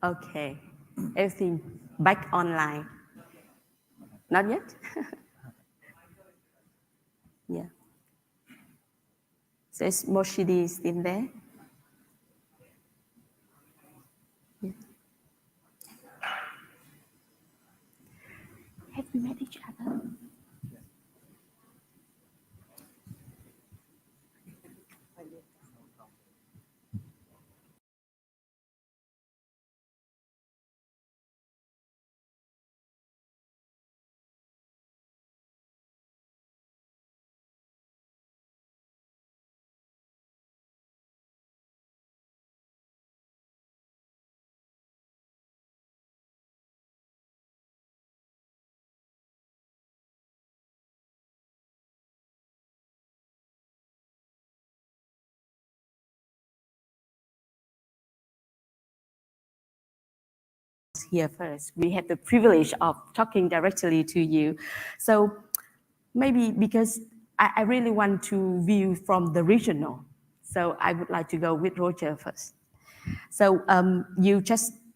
Okay. Everything back online. Not yet? Yeah. So is Moshidi still there? Yeah. Have we met each other? Here first. We had the privilege of talking directly to you. So maybe because I really want to view from the regional. So I would like to go with Roger first. So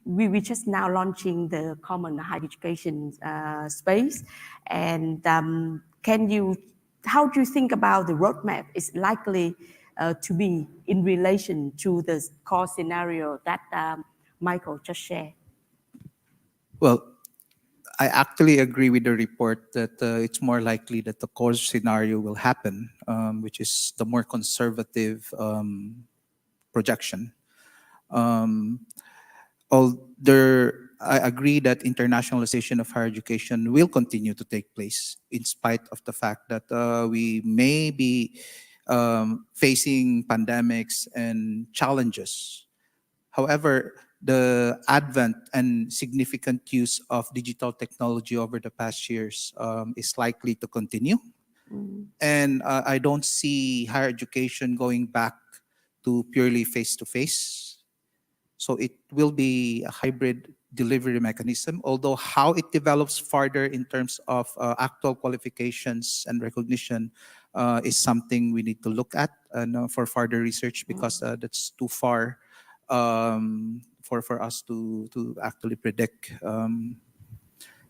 we just now launching the common higher education space, and how do you think about the roadmap is likely to be in relation to the core scenario that Michael just shared? Well, I actually agree with the report that it's more likely that the core scenario will happen, which is the more conservative projection. Um, I agree that internationalization of higher education will continue to take place in spite of the fact that we may be facing pandemics and challenges. However, the advent and significant use of digital technology over the past years is likely to continue. And I don't see higher education going back to purely face to face. So it will be a hybrid delivery mechanism, although how it develops further in terms of actual qualifications and recognition is something we need to look at for further research because that's too far for us to actually predict.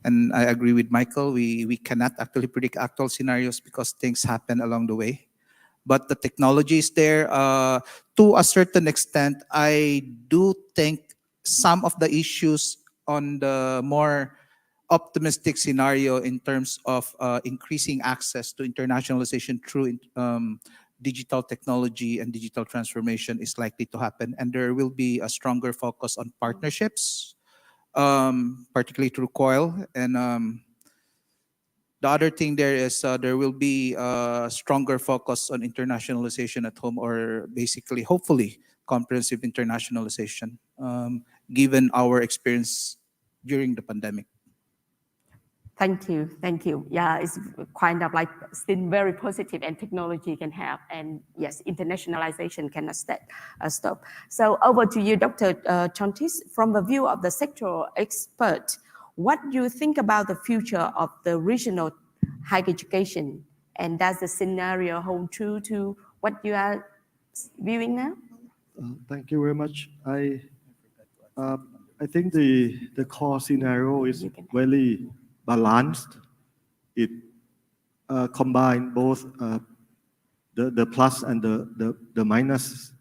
And I agree with Michael, we cannot actually predict actual scenarios because things happen along the way. But the technology is there. To a certain extent, I do think some of the issues on the more optimistic scenario in terms of increasing access to internationalization through digital technology and digital transformation is likely to happen. And there will be a stronger focus on partnerships, particularly through COIL. And the other thing there is there will be a stronger focus on internationalization at home, or basically, hopefully, comprehensive internationalization, given our experience during the pandemic. Thank you, thank you. Yeah, it's kind of like still very positive, and technology can help. And yes, internationalization cannot stop. So over to you, Dr. Chontis. From the view of the sectoral expert, what do you think about the future of the regional higher education? And does the scenario hold true to what you are viewing now? Thank you very much. I think the core scenario is very balanced. It combines both the plus and the minus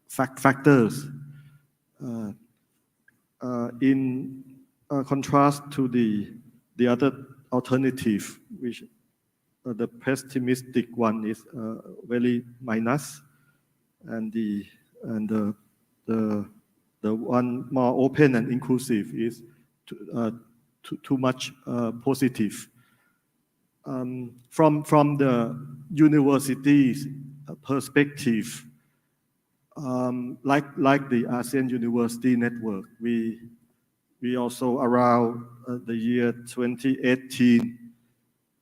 factors. In contrast to the other alternative, which the pessimistic one is very minus, and the one more open and inclusive is too much positive. From the university's perspective, like the ASEAN University Network, we also around the year 2018,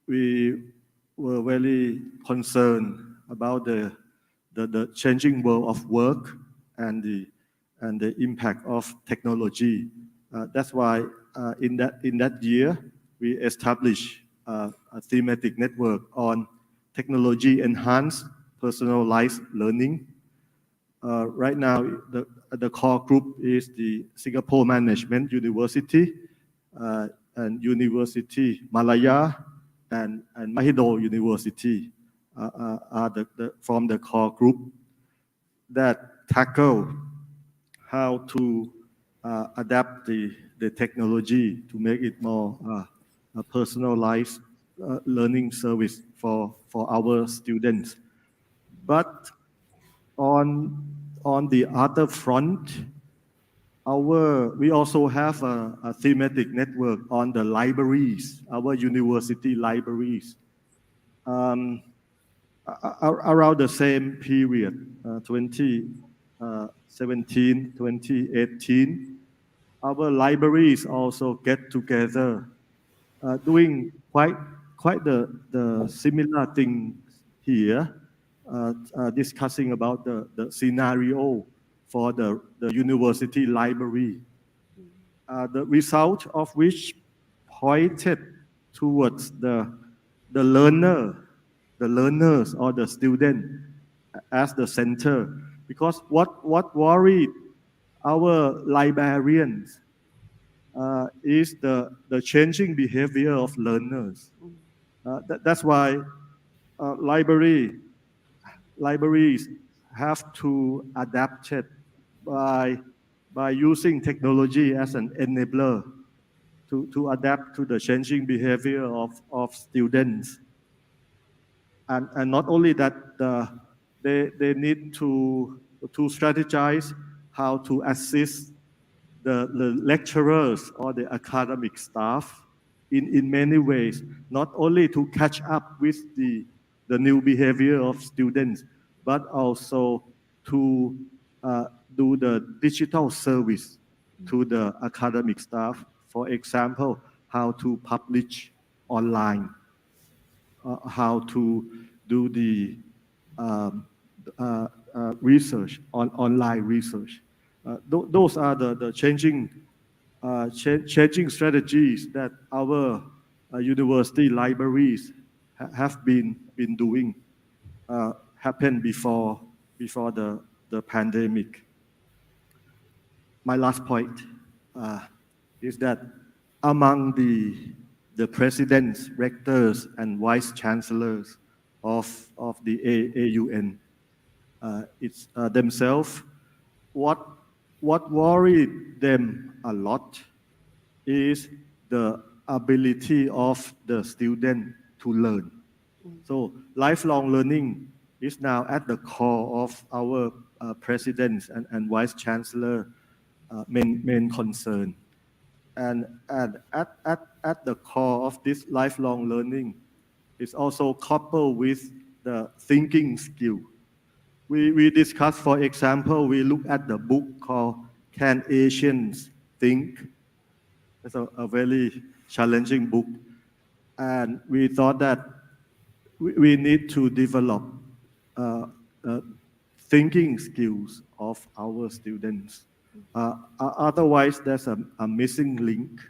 we were very concerned about the changing world of work and the impact of technology. That's why in that year we established a thematic network on technology enhanced personalized learning. Right now, the core group is the Singapore Management University and University Malaya and Mahidol University are from the core group that tackle how to adapt the technology to make it more a personalized learning service for our students. But on the other front, we also have a thematic network on the libraries, our university libraries. Around the same period, 2017, 2018, our libraries also get together, doing quite the similar things here, discussing about the scenario for the university library, the result of which pointed towards the learners or the student as the center. Because what worried our librarians is the changing behavior of learners. That's why libraries have to adapt it by using technology as an enabler to adapt to the changing behavior of students. And not only that, they need to strategize how to assist the lecturers or the academic staff in many ways, not only to catch up with the new behavior of students, but also to do the digital service to the academic staff. For example, how to publish online, how to do the research online research. Those are the changing strategies that our university libraries have been doing, happened before the pandemic. My last point is that among the presidents, rectors, and vice chancellors of the AUN, it's themselves, what worried them a lot is the ability of the student to learn. So lifelong learning is now at the core of our presidents and vice chancellor main concern. And at the core of this lifelong learning is also coupled with the thinking skill. We discussed, for example, we look at the book called Can Asians Think? It's a very challenging book. And we thought that we need to develop thinking skills of our students. Otherwise, there's a missing link.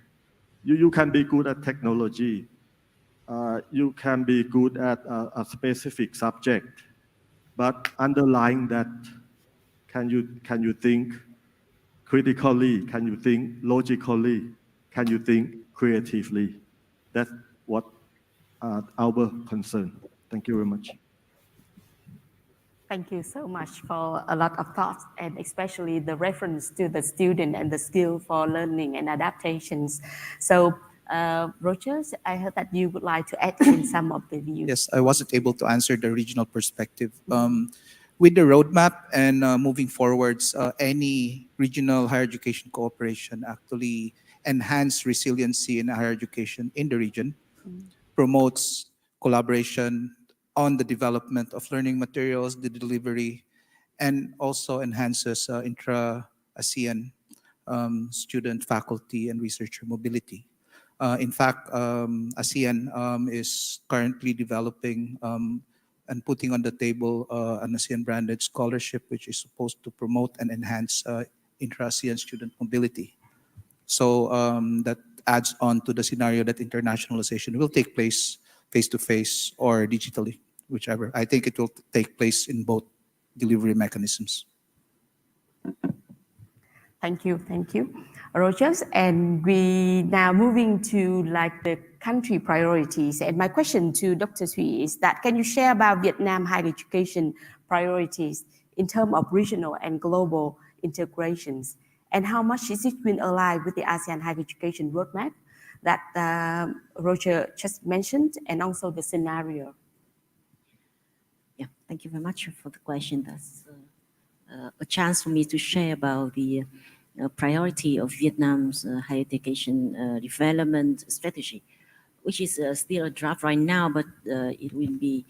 You can be good at technology. You can be good at a specific subject. But underlying that, can you think critically? Can you think logically? Can you think creatively? That's what our concern. Thank you very much. Thank you so much for a lot of thoughts, and especially the reference to the student and the skill for learning and adaptations. So, Rogers, I heard that you would like to add in some of the views. Yes, I wasn't able to answer the regional perspective. With the roadmap and moving forwards, any regional higher education cooperation actually enhance resiliency in higher education in the region, promotes collaboration on the development of learning materials, the delivery, and also enhances intra-ASEAN student, faculty, and researcher mobility. In fact, ASEAN is currently developing and putting on the table an ASEAN-branded scholarship, which is supposed to promote and enhance intra-ASEAN student mobility. So that adds on to the scenario that internationalization will take place face-to-face or digitally, whichever. I think it will take place in both delivery mechanisms. Thank you, Rogers. And we now moving to like the country priorities. And my question to Dr. Thuy is that can you share about Vietnam higher education priorities in terms of regional and global integrations? And how much is it been aligned with the ASEAN higher education roadmap that Roger just mentioned, and also the scenario? Yeah, thank you very much for the question. That's a chance for me to share about the priority of Vietnam's higher education development strategy, which is still a draft right now, but it will be,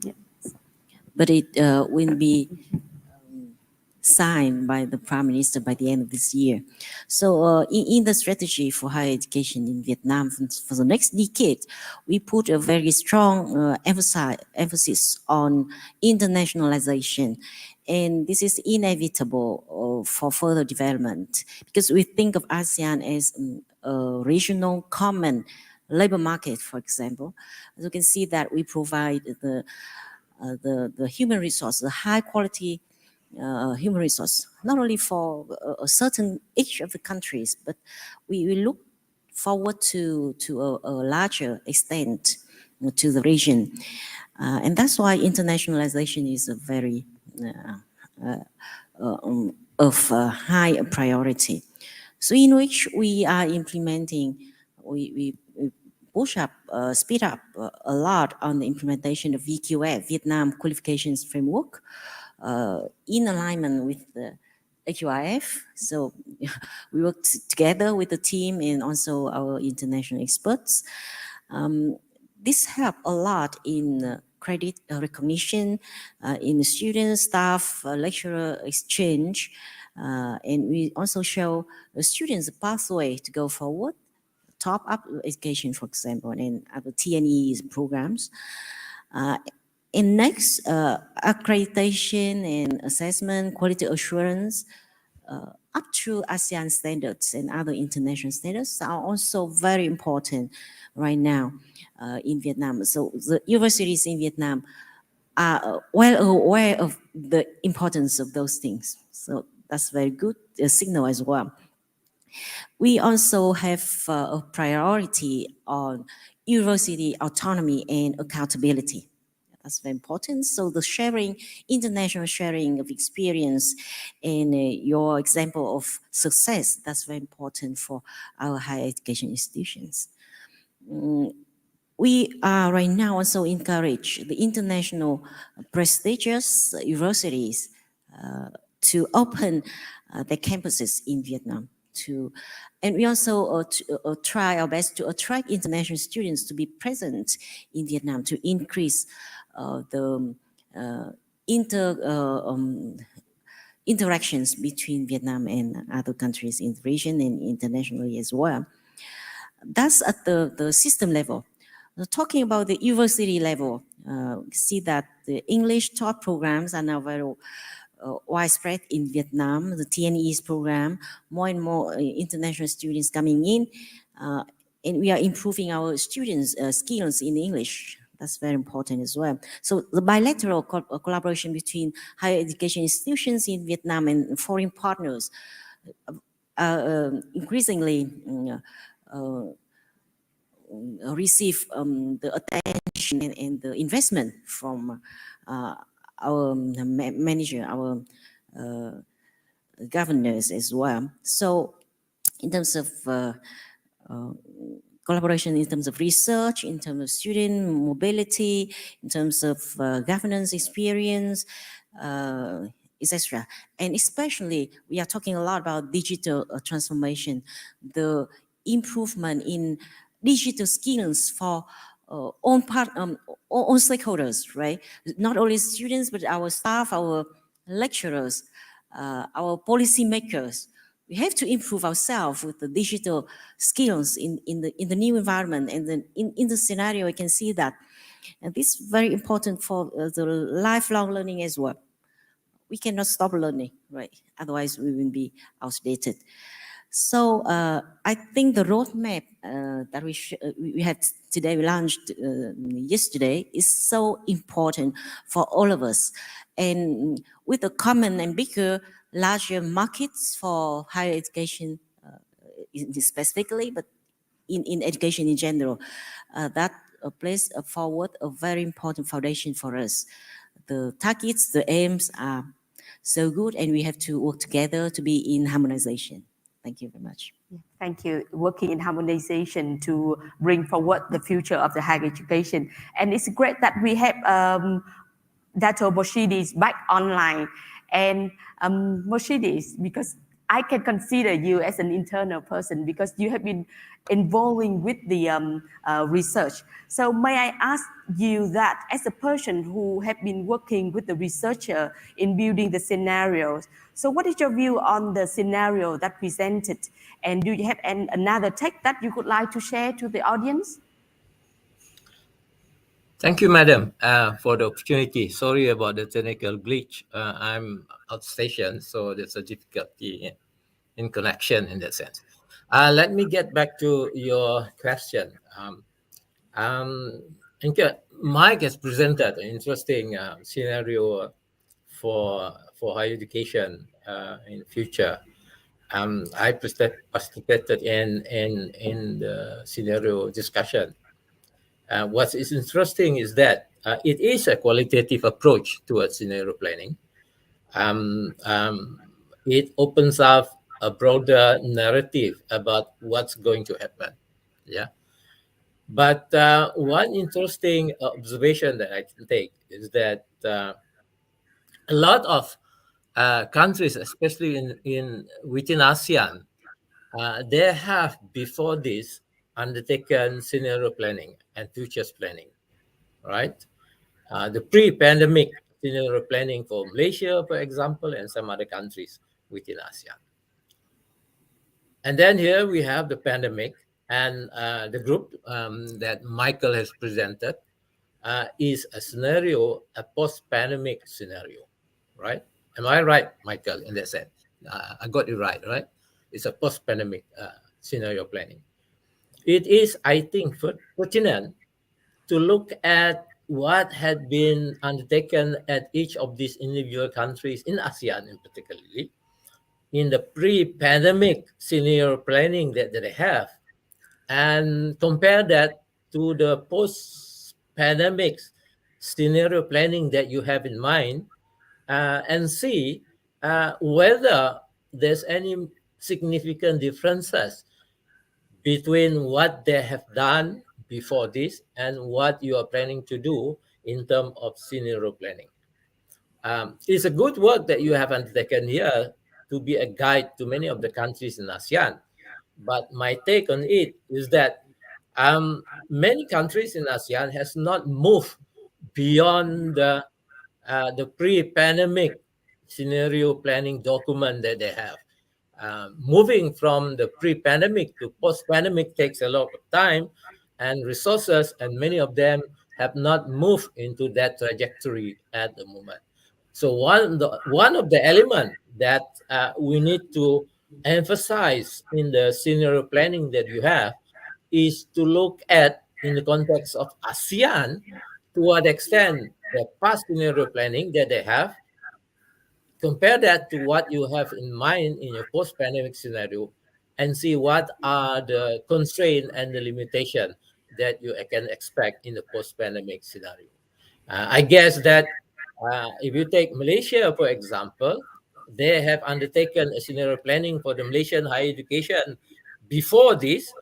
Yeah. will be signed by the Prime Minister by the end of this year. So in the strategy for higher education in Vietnam for the next decade, we put a very strong emphasis on internationalization. And this is inevitable for further development because we think of ASEAN as a regional common labor market, for example. As you can see that we provide the human resource, the high quality human resource, not only for a certain each of the countries, but we look forward to a larger extent to the region. And that's why internationalization is a very of high priority. So in which we are implementing, we push up, speed up a lot on the implementation of VQF, Vietnam Qualifications Framework, in alignment with the HUIF. So we work together with the team and also our international experts. This helped a lot in credit recognition, in the student, staff, lecturer exchange, and we also show the students a pathway to go forward, top up education, for example, and other TNE programs. And next, accreditation and assessment, quality assurance, up to ASEAN standards and other international standards are also very important right now in Vietnam. So the universities in Vietnam are well aware of the importance of those things. So that's very good signal as well. We also have a priority on university autonomy and accountability. That's very important. So the sharing, international sharing of experience and your example of success, that's very important for our higher education institutions. We are right now also encourage the international prestigious universities to open their campuses in Vietnam. And we also try our best to attract international students to be present in Vietnam to increase the interactions between Vietnam and other countries in the region and internationally as well. That's at the system level. Talking about the university level, see that the English taught programs are now very widespread in Vietnam. The TNE's program, more and more international students coming in, and we are improving our students' skills in English. That's very important as well. So the bilateral collaboration between higher education institutions in Vietnam and foreign partners increasingly receive the attention and the investment from our manager, our governors as well. So in terms of collaboration, in terms of research, in terms of student mobility, in terms of governance experience, etc. And especially, we are talking a lot about digital transformation, the improvement in digital skills for all stakeholders, right? Not only students, but our staff, our lecturers, our policymakers. We have to improve ourselves with the digital skills in the new environment, and then in the scenario, I can see that. And this is very important for the lifelong learning as well. We cannot stop learning, right? Otherwise, we will be outdated. So I think the roadmap that we had today, we launched yesterday, is so important for all of us. And with a common and bigger larger markets for higher education specifically, but in education in general, that places forward a very important foundation for us. The targets, the aims are so good, and we have to work together to be in harmonization. Thank you very much. Thank you. Working in harmonization to bring forward the future of the higher education. And it's great that we have Dato Moshidis back online. And Moshidis, because I can consider you as an internal person because you have been involving with the research. So may I ask you that as a person who have been working with the researcher in building the scenarios, so what is your view on the scenario that presented? And do you have another take that you would like to share to the audience? Thank you, Madam, for the opportunity. Sorry about the technical glitch. I'm outstation, so there's a difficulty in connection in that sense. Let me get back to your question. Mike has presented an interesting scenario for higher education in future. I participated in the scenario discussion. What is interesting is that it is a qualitative approach towards scenario planning. It opens up a broader narrative about what's going to happen. Yeah. But one interesting observation that I can take is that a lot of countries, especially within ASEAN, they have before this undertaken scenario planning and futures planning, right? The pre-pandemic scenario planning for Malaysia, for example, and some other countries within ASEAN. And then here we have the pandemic, and the group that Michael has presented is a scenario, a post-pandemic scenario, right? Am I right, Michael, in that sense? I got it right? It's a post-pandemic scenario planning. It is, I think, pertinent to look at what had been undertaken at each of these individual countries in ASEAN in particularly, in the pre-pandemic scenario planning that they have, and compare that to the post-pandemic scenario planning that you have in mind, and see whether there's any significant differences between what they have done before this and what you are planning to do in terms of scenario planning. It's a good work that you have undertaken here to be a guide to many of the countries in ASEAN. But my take on it is that many countries in ASEAN has not moved beyond the pre-pandemic scenario planning document that they have. Moving from the pre-pandemic to post-pandemic takes a lot of time and resources, and many of them have not moved into that trajectory at the moment. So one of the elements that we need to emphasize in the scenario planning that you have is to look at, in the context of ASEAN, to what extent the past scenario planning that they have, compare that to what you have in mind in your post-pandemic scenario, and see what are the constraints and the limitation that you can expect in the post-pandemic scenario. I guess that if you take Malaysia, for example, they have undertaken a scenario planning for the Malaysian higher education before this.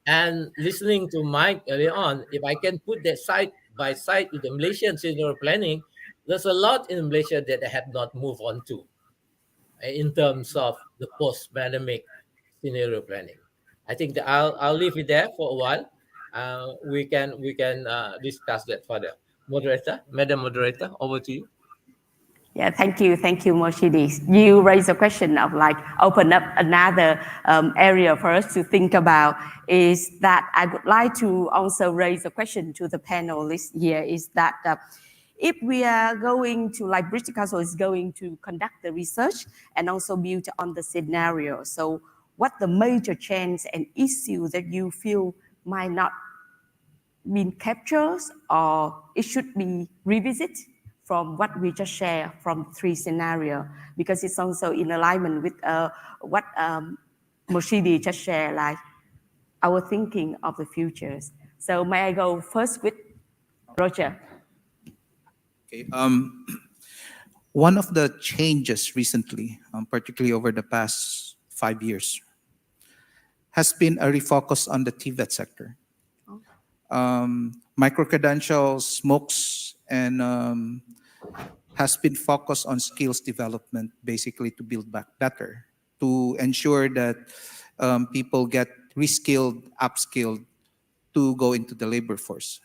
And listening to Mike earlier on, if I can put that side by side with the Malaysian scenario planning, there's a lot in Malaysia that they have not moved on to in terms of the post-pandemic scenario planning. I think that I'll leave it there for a while. We can discuss that further. Moderator, Madam Moderator, over to you. Yeah, thank you, Moshidis. You raised a question of like open up another area for us to think about. Is that I would like to also raise a question to the panelists here. Is that if we are going to, like British Council is going to conduct the research and also build on the scenario. So what the major change and issue that you feel might not been captured or it should be revisited from what we just shared from 3 scenarios, because it's also in alignment with what Moshidi just shared, like our thinking of the futures. So may I go first with Roger? Okay. One of the changes recently, particularly over the past 5 years, has been a refocus on the TVET sector. Micro-credentials, MOOCs, and has been focused on skills development, basically to build back better, to ensure that people get reskilled, upskilled to go into the labor force.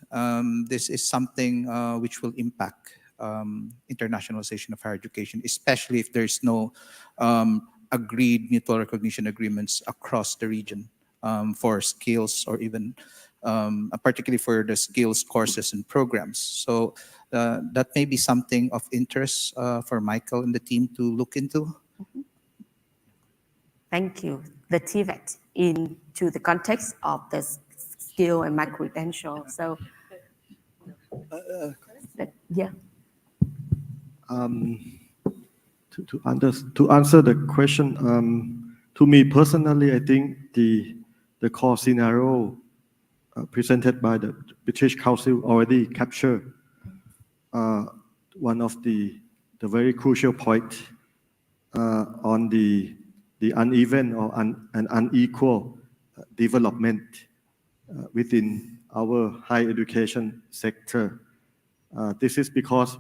This is something which will impact internationalization of higher education, especially if there's no agreed mutual recognition agreements across the region for skills, or even particularly for the skills courses and programs. So that may be something of interest for Michael and the team to look into. Thank you. The TVET into the context of the skill and micro-credential. So, yeah. To answer the question, to me personally, I think the core scenario presented by the British Council already captured one of the very crucial point on the uneven or an unequal development within our higher education sector. This is because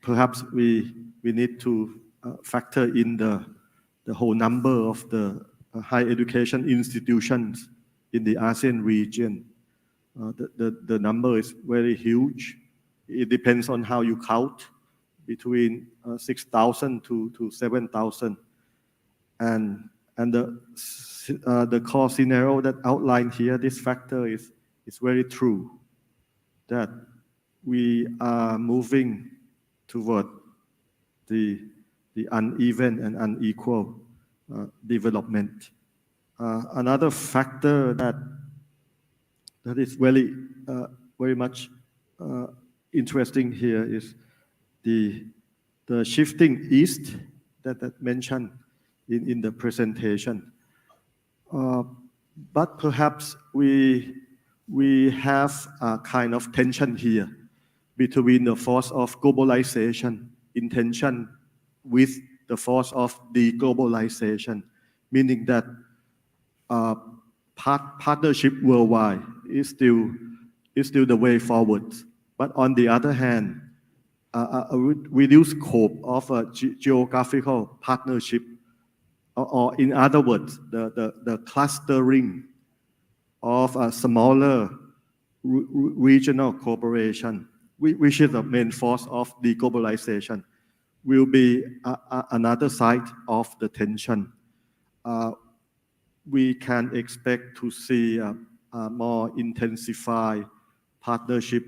perhaps we need to factor in the whole number of the higher education institutions in the ASEAN region. The number is very huge. It depends on how you count, between 6,000 to 7,000. And the core scenario that outlined here, this factor is very true, that we are moving toward the uneven and unequal development. Another factor that is very much interesting here is the shifting east that mentioned in the presentation. But perhaps we have a kind of tension here between the force of globalization, intention, with the force of deglobalization, meaning that partnership worldwide is still the way forward. But on the other hand, a reduced scope of a geographical partnership, or in other words, the clustering of a smaller regional cooperation, which is the main force of deglobalization, will be another side of the tension. We can expect to see a more intensified partnership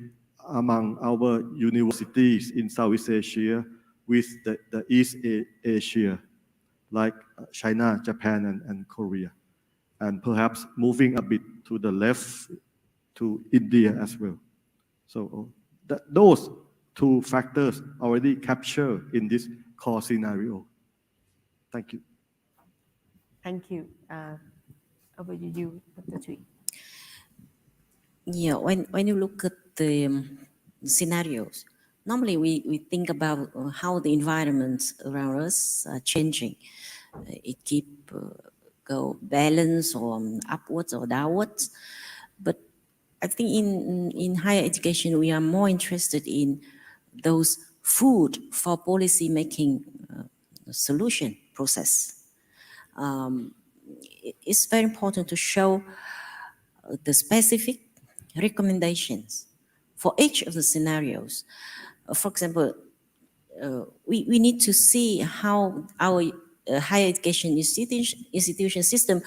among our universities in Southeast Asia with the East Asia, like China, Japan, and Korea, and perhaps moving a bit to the left to India as well. So those two factors already captured in this core scenario. Thank you. Thank you. Over to you, Dr. Thủy. Yeah, when you look at the scenarios, normally we think about how the environments around us are changing. It keep go balance or upwards or downwards. But I think in higher education, we are more interested in those food for policy making solution process. It's very important to show the specific recommendations for each of the scenarios. For example, we need to see how our higher education institution system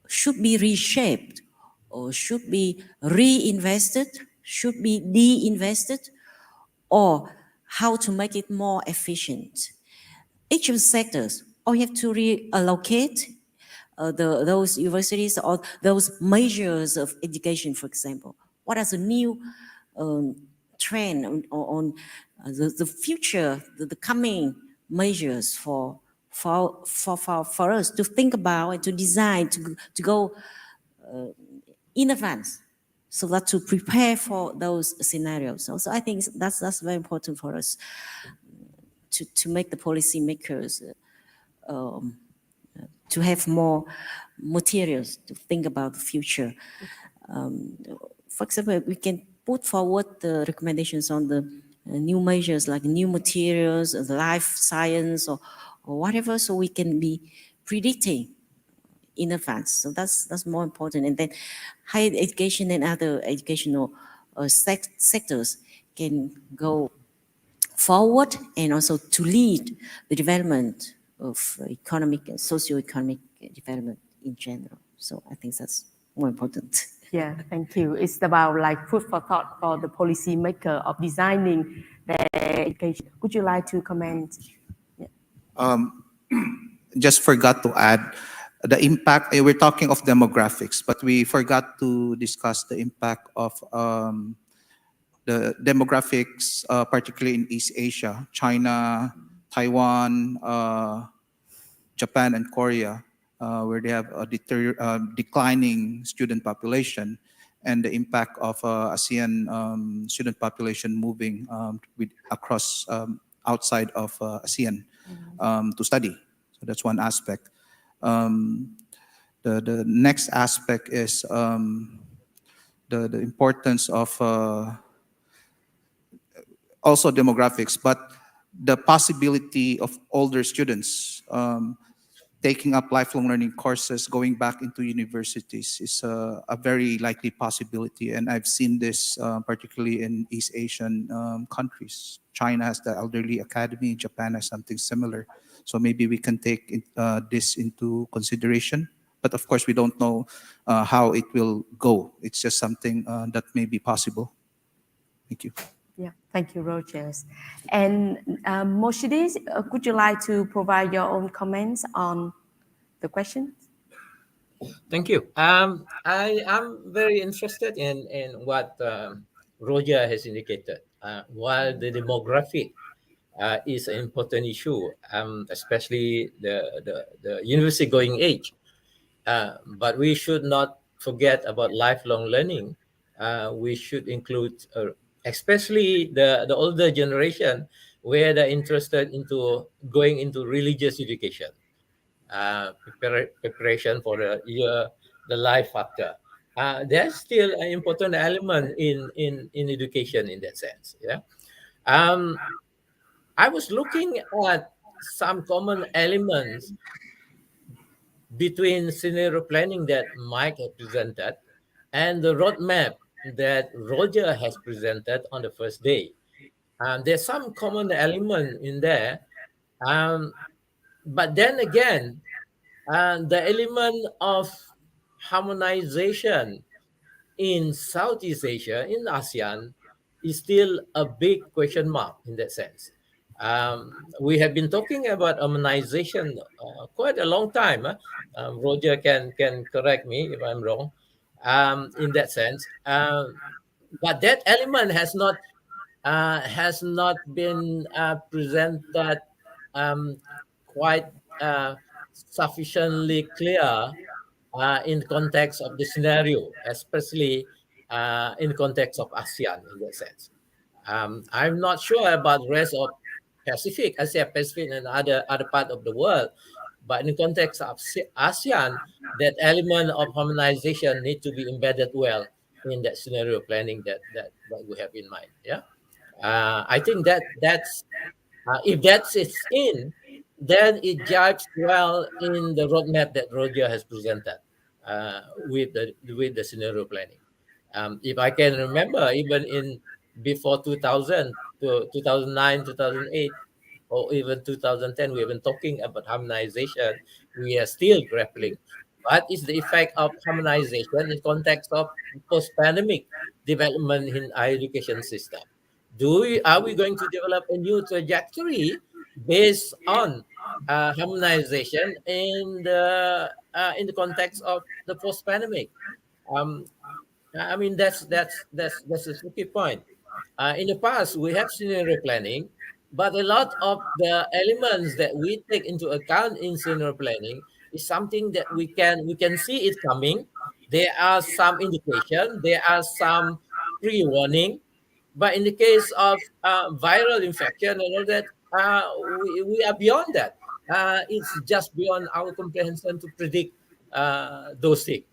should be reshaped, or should be reinvested, should be de-invested, or how to make it more efficient. Each of the sectors, or you have to reallocate those universities or those measures of education, for example. What are the new trend the future, the coming measures for us to think about and to design to go in advance, so that to prepare for those scenarios. So I think that's very important for us to make the policy makers to have more materials to think about the future. For example, we can put forward the recommendations on the new measures like new materials, the life science, or whatever, so we can be predicting in advance. So that's more important. And then higher education and other educational sectors can go forward and also to lead the development of economic and socio-economic development in general. So I think that's more important. Yeah, thank you. It's about like food for thought for the policy maker of designing their education. Would you like to comment? Just forgot to add the impact. We're talking of demographics, but we forgot to discuss the impact of the demographics, particularly in East Asia, China, Taiwan, Japan, and Korea, where they have a declining student population, and the impact of ASEAN student population moving across outside of ASEAN to study. So that's one aspect. The next aspect is the importance of also demographics, but the possibility of older students taking up lifelong learning courses, going back into universities is a very likely possibility. And I've seen this particularly in East Asian countries. China has the Elderly Academy, Japan has something similar. So maybe we can take this into consideration. But of course, we don't know how it will go. It's just something that may be possible. Thank you. Yeah, thank you, Rogers. And Moshidis, could you like to provide your own comments on the question? Thank you. I am very interested in what Roger has indicated. While the demographic is an important issue, especially the university going age, but we should not forget about lifelong learning. We should include, especially the older generation, where they're interested into going into religious education, preparation for the life after. There's still an important element in education in that sense. Yeah. Um, I was looking at some common elements between scenario planning that Mike had presented and the roadmap that Roger has presented on the first day. There's some common element in there, but then again, the element of harmonization in Southeast Asia, in ASEAN, is still a big question mark in that sense. We have been talking about harmonization quite a long time. Roger can correct me if I'm wrong in that sense. But that element has not been presented quite sufficiently clear in context of the scenario, especially in context of ASEAN in that sense. I'm not sure about the rest of Pacific, Asia Pacific, and other part of the world, but in context of ASEAN, that element of harmonization need to be embedded well in that scenario planning that we have in mind. Yeah, I think that's if that's it's in, then it jives well in the roadmap that Roger has presented with the scenario planning. If I can remember, even in before 2000 to 2009, 2008, or even 2010, we have been talking about harmonization. We are still grappling. What is the effect of harmonization in context of post-pandemic development in our education system? Are we going to develop a new trajectory based on harmonization in the context of the post-pandemic? Um, I mean that's a tricky point. In the past, we have scenario planning, but a lot of the elements that we take into account in scenario planning is something that we can see it coming. There are some indication, there are some pre-warning, but in the case of viral infection and all that, we are beyond that. It's just beyond our comprehension to predict those things.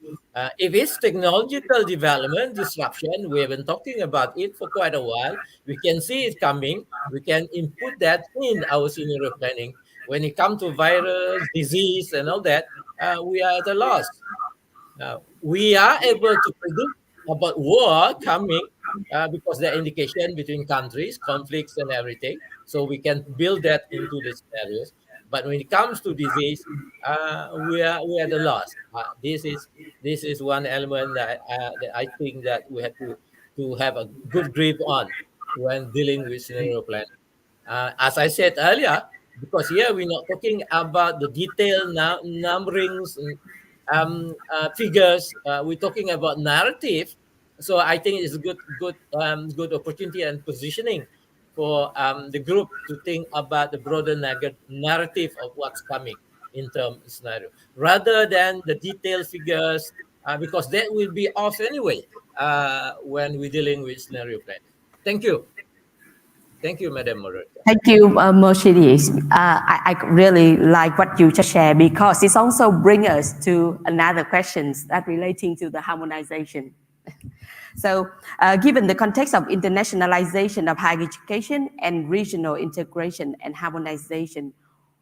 If it's technological development disruption, we have been talking about it for quite a while. We can see it coming. We can input that in our scenario planning. When it comes to virus, disease, and all that, we are at a loss. We are able to predict about war coming because there are indication between countries, conflicts, and everything. So we can build that into the scenarios. But when it comes to disease, we are the loss. This is one element that I think that we have to have a good grip on when dealing with scenario planning. As I said earlier, because here we're not talking about the detailed numberings and figures. We're talking about narrative. So I think it's a good opportunity and positioning for the group to think about the broader narrative of what's coming in terms of scenario, rather than the detailed figures, because that will be off anyway when we're dealing with scenario planning. Thank you. Thank you, Madam Moderator. Thank you, Mercedes. I really like what you just shared because it also brings us to another questions that relating to the harmonization. So, given the context of internationalization of higher education and regional integration and harmonization,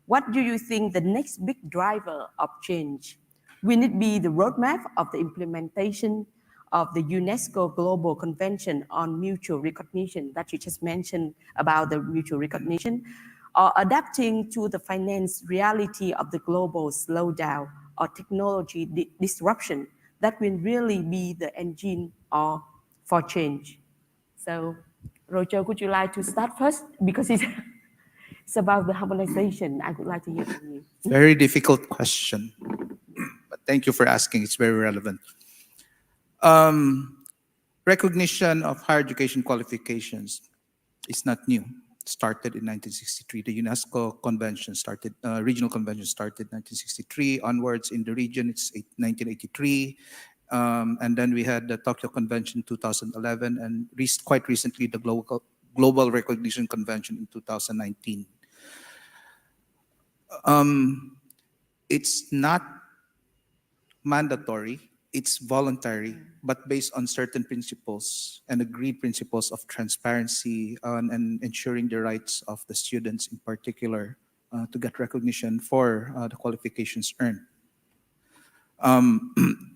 what do you think the next big driver of change? Will it be the roadmap of the implementation of the UNESCO Global Convention on Mutual Recognition that you just mentioned about the mutual recognition, or adapting to the finance reality of the global slowdown or technology disruption that will really be the engine or for change? So, Roger, would you like to start first? Because it's about the harmonization. I would like to hear from you. Very difficult question, but thank you for asking. It's very relevant. Recognition of higher education qualifications is not new. It started in 1963. The UNESCO convention started, regional convention started 1963 onwards. In the region, it's 1983. And then we had the Tokyo Convention 2011, and quite recently the Global Recognition Convention in 2019. It's not mandatory, it's voluntary, but based on certain principles and agreed principles of transparency and ensuring the rights of the students in particular to get recognition for the qualifications earned.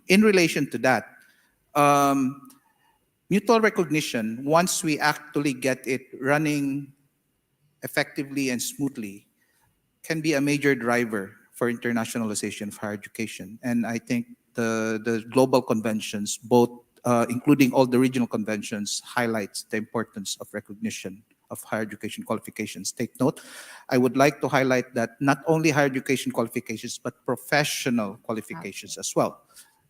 In relation to that, mutual recognition, once we actually get it running effectively and smoothly, can be a major driver for internationalization of higher education. And I think the global conventions, both including all the regional conventions, highlights the importance of recognition of higher education qualifications. Take note, I would like to highlight that not only higher education qualifications, but professional qualifications as well,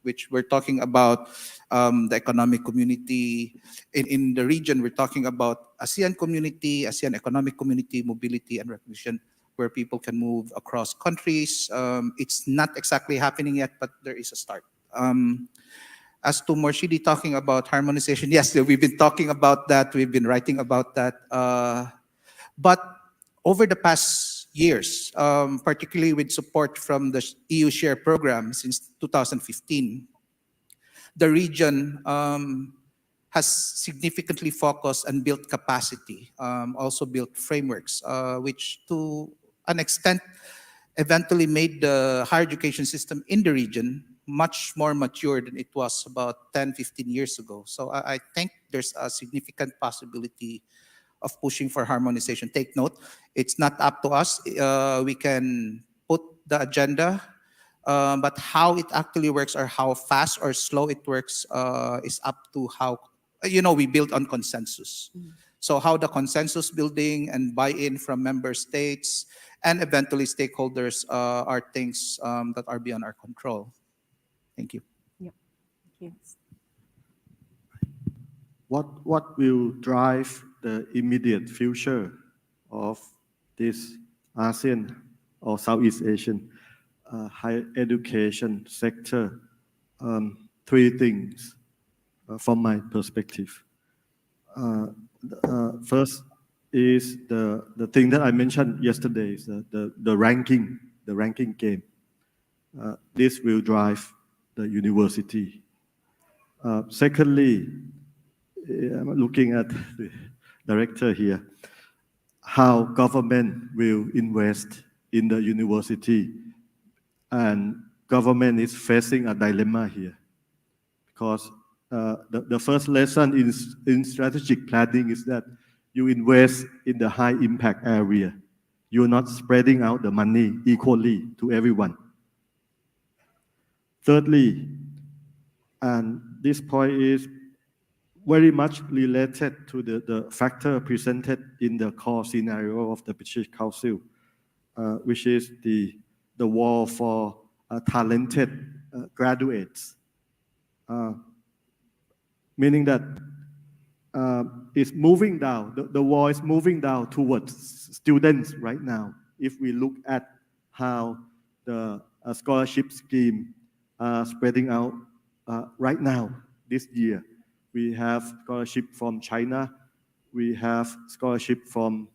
which we're talking about the economic community. In the region, we're talking about ASEAN community, ASEAN economic community, mobility and recognition, where people can move across countries. It's not exactly happening yet, but there is a start. As to Morshidi talking about harmonization, yes, we've been talking about that. We've been writing about that. But over the past years, particularly with support from the EU Share program since 2015, the region has significantly focused and built capacity, also built frameworks, which to an extent eventually made the higher education system in the region much more mature than it was about 10, 15 years ago. So I think there's a significant possibility of pushing for harmonization. Take note, it's not up to us. We can put the agenda, but how it actually works or how fast or slow it works is up to how, we build on consensus. So how the consensus building and buy-in from member states and eventually stakeholders are things that are beyond our control. Thank you. Yep. Thank you. what will drive the immediate future of this ASEAN or Southeast Asian higher education sector? Three things from my perspective. First is the thing that I mentioned yesterday, is the ranking game. This will drive the university. Secondly, I'm looking at the director here, how government will invest in the university. And government is facing a dilemma here, because the first lesson in strategic planning is that you invest in the high impact area. You're not spreading out the money equally to everyone. Thirdly, and this point is very much related to the factor presented in the core scenario of the British Council, which is the war for talented graduates, meaning that it's moving down. The war is moving down towards students right now. If we look at how the scholarship scheme spreading out right now this year, we have scholarship from China, we have scholarship from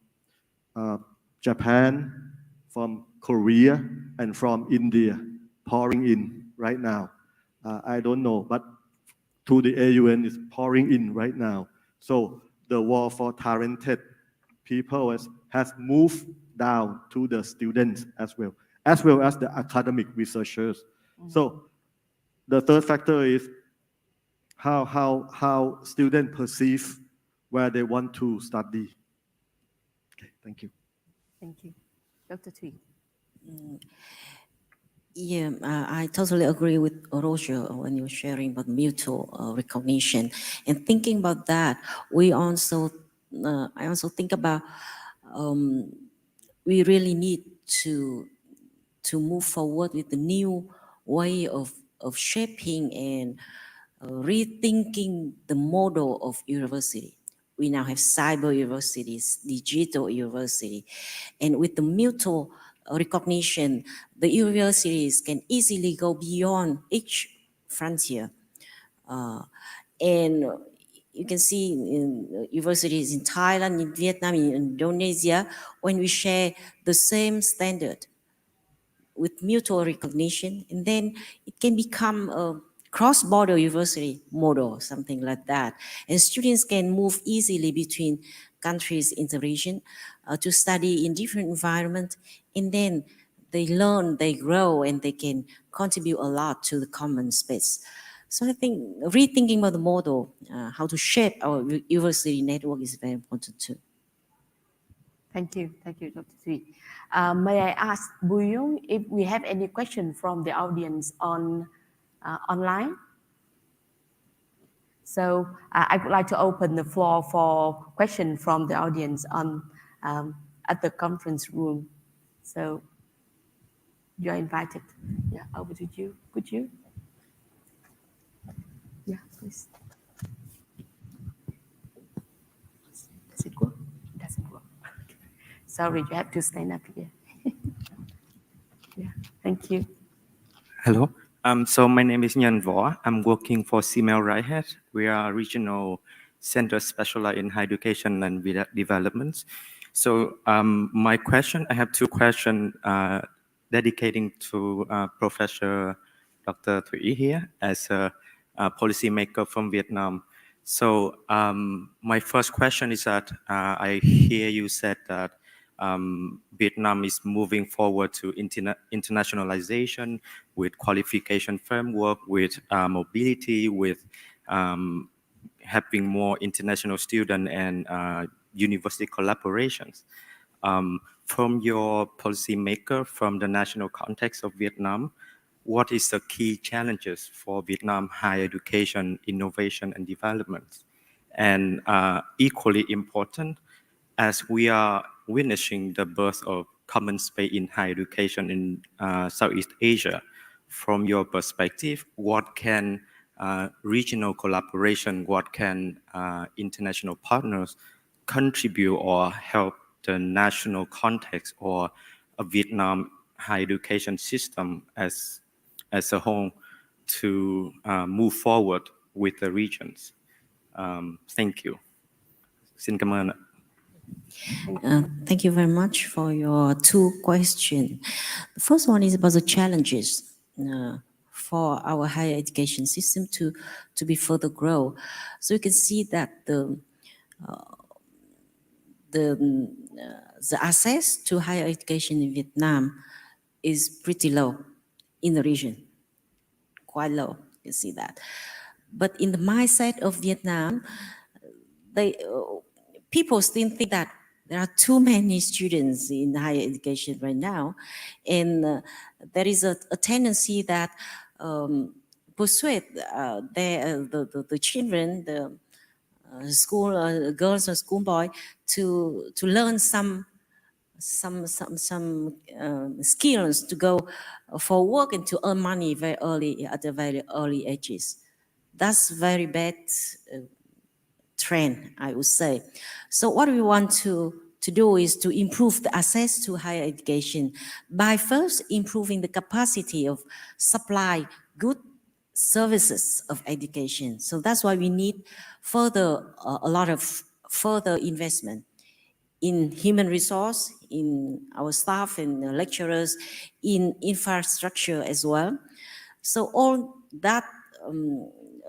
Japan, from Korea, and from India pouring in right now. I don't know, but to the AUN is pouring in right now. So the war for talented people has moved down to the students as well as the academic researchers. So the third factor is how students perceive where they want to study. Okay, thank you. Thank you. Dr. Thuy. Yeah, I totally agree with Roger when you're sharing about mutual recognition. And thinking about that, I also think about we really need to move forward with the new way of shaping and rethinking the model of university. We now have cyber universities, digital university, and with the mutual recognition, the universities can easily go beyond each frontier. And you can see in universities in Thailand, in Vietnam, in Indonesia, when we share the same standard with mutual recognition, and then it can become a cross-border university model, something like that. And students can move easily between countries in the region to study in different environments, and then they learn, they grow, and they can contribute a lot to the common space. So I think rethinking about the model, how to shape our university network is very important too. Thank you, Dr. Thuy. May I ask Buyung if we have any question from the audience on online? So I would like to open the floor for questions from the audience on at the conference room. So you are invited. Yeah, over to you. Could you? Yeah, please. Does it work? It doesn't work. Sorry, you have to stand up here. Yeah, thank you. Hello. So my name is Nhan Vo. I'm working for CML Righthead. We are a regional center specialized in higher education and development. So my question, I have two questions dedicating to Professor Dr. Thuy here as a policymaker from Vietnam. So my first question is that I hear you said that Vietnam is moving forward to internationalization with qualification framework, with mobility, with having more international student and university collaborations. From your policymaker, from the national context of Vietnam, what is the key challenges for Vietnam higher education, innovation, and development? And equally important, as we are witnessing the birth of common space in higher education in Southeast Asia, from your perspective, what can regional collaboration, what can international partners contribute or help the national context or a Vietnam higher education system as a whole to move forward with the regions. Thank you. Xin cảm ơn ạ. Thank you very much for your two questions. The first one is about the challenges for our higher education system to be further grow. So you can see that the access to higher education in Vietnam is pretty low in the region, quite low. You see that. But in the mindset of Vietnam, people still think that there are too many students in higher education right now, and there is a tendency that persuade the children, the school girls or schoolboy, to learn some skills to go for work and to earn money very early at a very early ages. That's very bad trend, I would say. So what we want to do is to improve the access to higher education by first improving the capacity of supply good services of education. So that's why we need further a lot of further investment in human resource, in our staff and lecturers, in infrastructure as well. So all that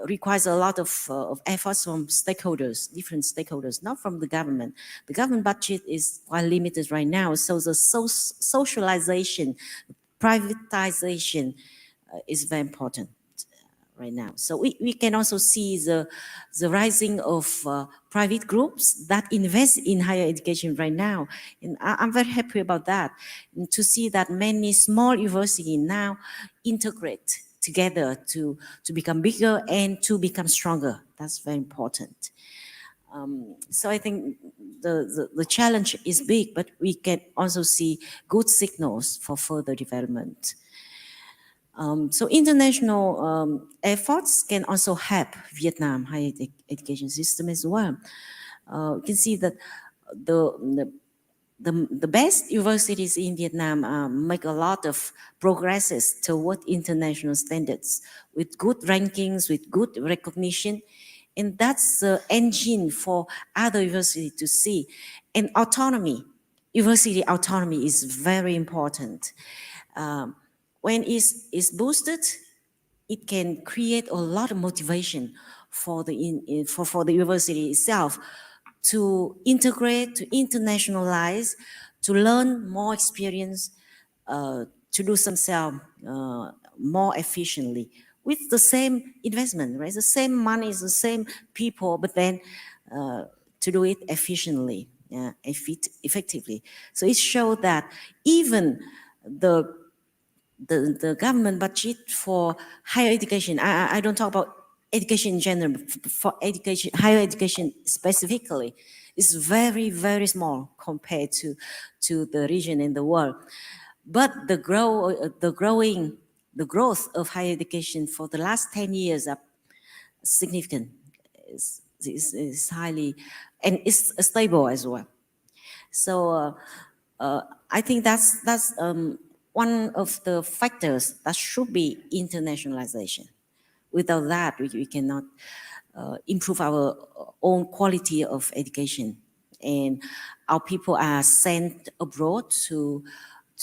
requires a lot of efforts from stakeholders, different stakeholders, not from the government. The government budget is quite limited right now, so the socialization, privatization is very important right now. So we can also see the rising of private groups that invest in higher education right now. And I'm very happy about that, and to see that many small universities now integrate together to become bigger and to become stronger. That's very important. So I think the challenge is big, but we can also see good signals for further development. So international efforts can also help Vietnam higher education system as well. You can see that the best universities in Vietnam make a lot of progresses toward international standards with good rankings, with good recognition. And that's the engine for other universities to see. And autonomy, university autonomy is very important. When it's boosted, it can create a lot of motivation for the for the university itself to integrate, to internationalize, to learn more experience, to do themselves more efficiently with the same investment, right? The same money, the same people, but then to do it efficiently, effectively. So it showed that even the government budget for higher education, I don't talk about education in general, for education, higher education specifically, is very, very small compared to the region in the world. But the growth of higher education for the last 10 years are significant. Is highly, and it's stable as well. So I think that's one of the factors that should be internationalization. Without that, we cannot improve our own quality of education. And our people are sent abroad to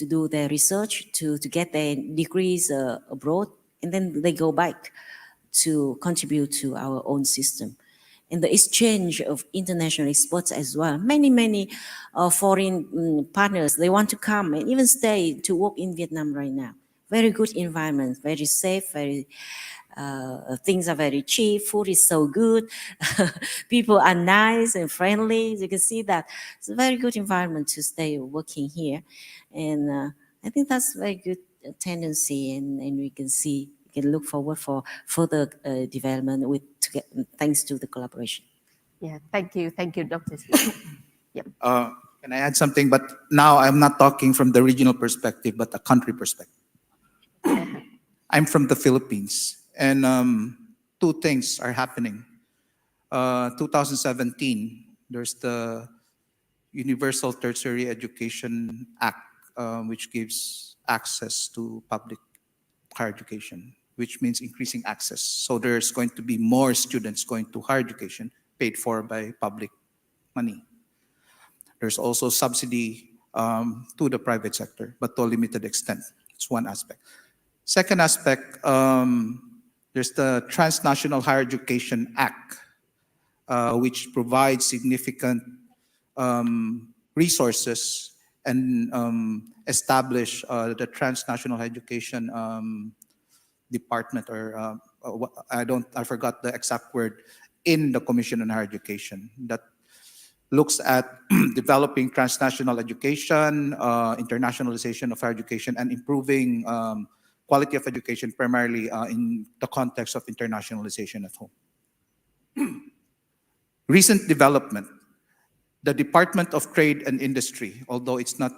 do their research, to get their degrees abroad, and then they go back to contribute to our own system. And the exchange of international experts as well. Many foreign partners, they want to come and even stay to work in Vietnam right now. Very good environment, very safe, very things are very cheap, food is so good, people are nice and friendly. You can see that it's a very good environment to stay working here. And I think that's a very good tendency, and we can see, we can look forward for further development thanks to the collaboration. Yeah, thank you, Dr. Yep. Can I add something? But now I'm not talking from the regional perspective, but a country perspective. I'm from the Philippines, and two things are happening. 2017, there's the Universal Tertiary Education Act, which gives access to public higher education, which means increasing access. So there's going to be more students going to higher education paid for by public money. There's also subsidy to the private sector, but to a limited extent. It's one aspect. Second aspect, there's the Transnational Higher Education Act, which provides significant resources and establish the transnational education department, or I forgot the exact word, in the Commission on Higher Education that looks at developing transnational education, internationalization of higher education, and improving quality of education, primarily in the context of internationalization at home. Recent development, the Department of Trade and Industry, although it's not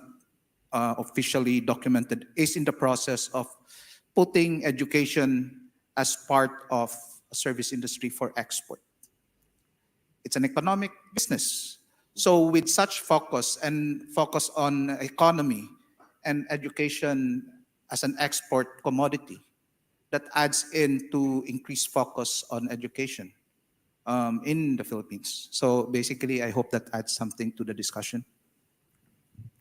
officially documented, is in the process of putting education as part of a service industry for export. It's an economic business. So with such focus and focus on economy and education as an export commodity, that adds into increased focus on education in the Philippines. So basically, I hope that adds something to the discussion.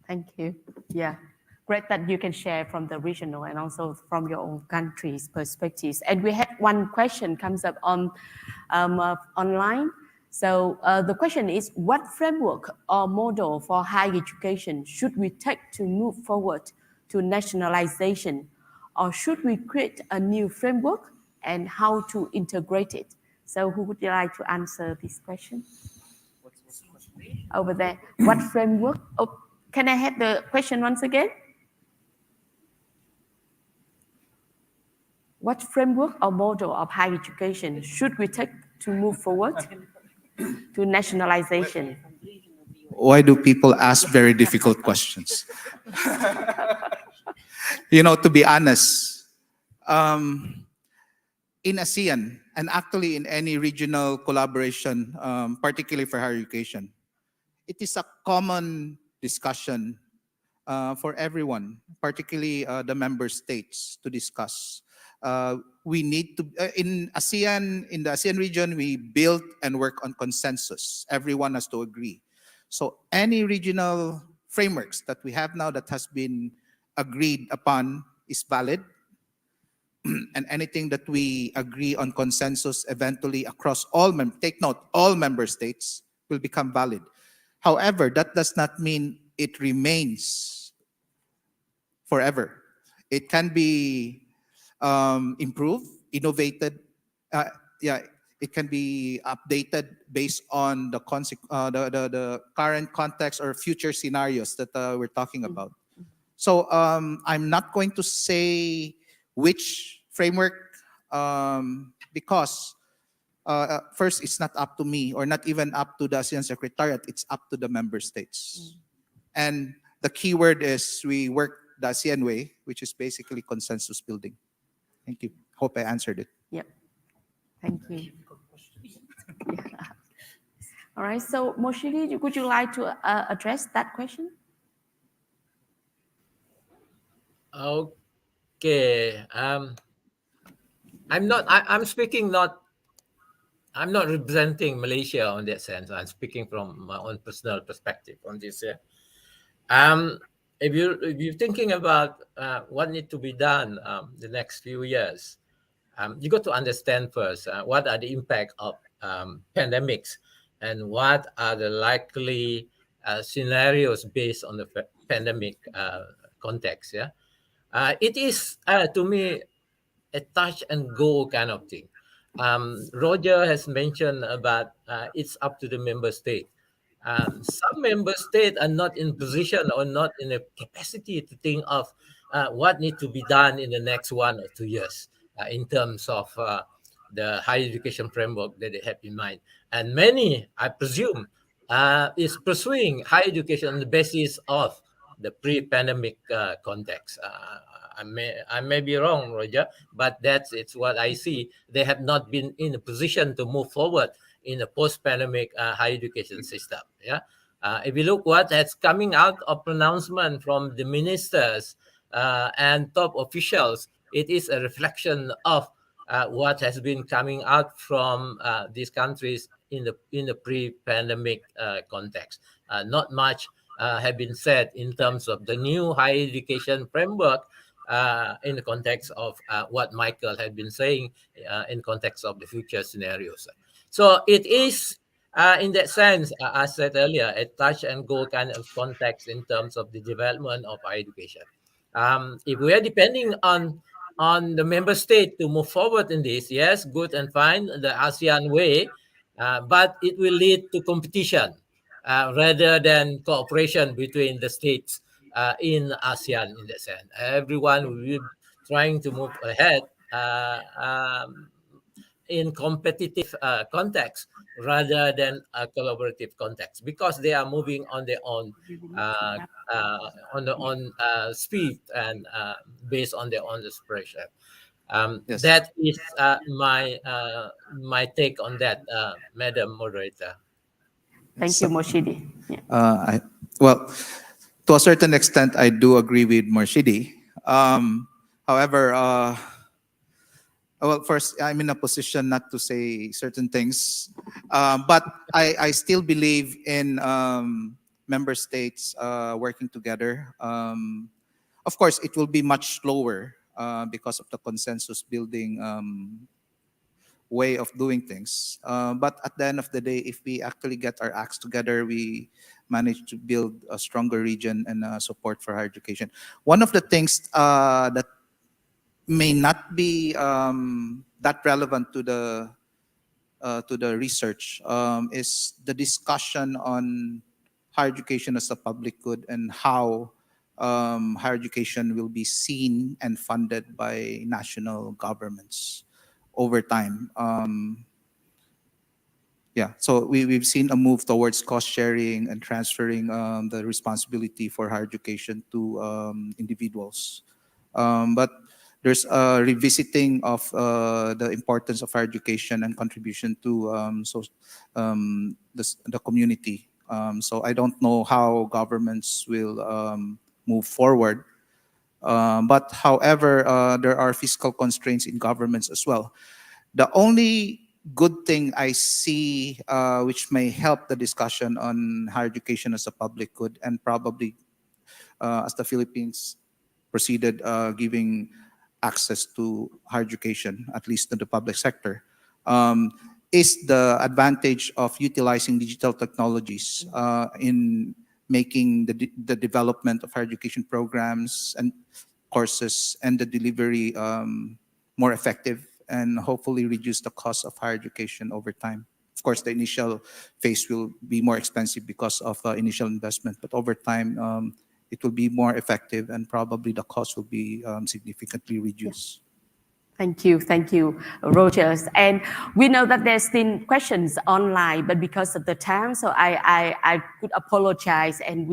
Thank you. Yeah, great that you can share from the regional and also from your own country's perspectives. And we had one question comes up on online. So the question is, what framework or model for higher education should we take to move forward to nationalization? Or should we create a new framework, and how to integrate it? So who would like to answer this question? Over there. What framework? Oh, can I have the question once again? What framework or model of higher education should we take to move forward to nationalization? Why do people ask very difficult questions? To be honest, in ASEAN, and actually in any regional collaboration, particularly for higher education, it is a common discussion for everyone, particularly the member states, to discuss. We need to, in the ASEAN region, we build and work on consensus. Everyone has to agree. So any regional frameworks that we have now that has been agreed upon is valid. And anything that we agree on consensus eventually across take note, all member states will become valid. However, that does not mean it remains forever. It can be improved, innovated. It can be updated based on the current context or future scenarios that we're talking about. So I'm not going to say which framework, because first, it's not up to me, or not even up to the ASEAN Secretariat. It's up to the member states. And the key word is we work the ASEAN way, which is basically consensus building. Thank you. Hope I answered it. Yep. Thank you. All right. So Moshiri, would you like to address that question? Okay. I'm not representing Malaysia on that sense. I'm speaking from my own personal perspective on this. If you're thinking about what needs to be done the next few years, you got to understand first what are the impact of pandemics, and what are the likely scenarios based on the pandemic context. It is to me a touch and go kind of thing. Roger has mentioned about it's up to the member state. Some member states are not in position or not in a capacity to think of what needs to be done in the next 1 or 2 years in terms of the higher education framework that they have in mind. And many, I presume, is pursuing higher education on the basis of the pre-pandemic context. I may be wrong, Roger, but it's what I see. They have not been in a position to move forward in a post-pandemic higher education system. Yeah, if you look what has coming out of pronouncement from the ministers and top officials, it is a reflection of what has been coming out from these countries in the pre-pandemic context. Not much have been said in terms of the new higher education framework in the context of what Michael had been saying in context of the future scenarios. So it is, in that sense, as I said earlier, a touch and go kind of context in terms of the development of higher education. If we are depending on the member state to move forward in this, yes, good and fine, the ASEAN way, but it will lead to competition rather than cooperation between the states in ASEAN in that sense. Everyone will be trying to move ahead in competitive context rather than a collaborative context, because they are moving on their own speed and based on their own aspiration. Yes. That is my take on that, Madam Moderator. Thank you, Moshidi. Yeah. Well, to a certain extent, I do agree with Morshidi. However, well, first, I'm in a position not to say certain things, but I still believe in member states working together. Of course, it will be much slower because of the consensus building way of doing things. But at the end of the day, if we actually get our acts together, we manage to build a stronger region and support for higher education. One of the things that may not be that relevant to the research is the discussion on higher education as a public good and how higher education will be seen and funded by national governments over time. Yeah, so we've seen a move towards cost sharing and transferring the responsibility for higher education to individuals. But there's a revisiting of the importance of higher education and contribution to the community. So I don't know how governments will move forward. But however, there are fiscal constraints in governments as well. The only good thing I see, which may help the discussion on higher education as a public good, and probably as the Philippines proceeded giving access to higher education, at least to the public sector, is the advantage of utilizing digital technologies in making the development of higher education programs and courses and the delivery more effective, and hopefully reduce the cost of higher education over time. Of course, the initial phase will be more expensive because of initial investment, but over time, it will be more effective and probably the cost will be significantly reduced. Thank you, Rogers. And we know that there's still questions online, but because of the time, so I could apologize. And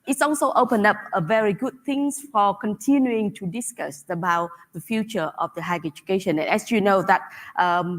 it's also opened up a very good things for continuing to discuss about the future of the higher education. And as you know that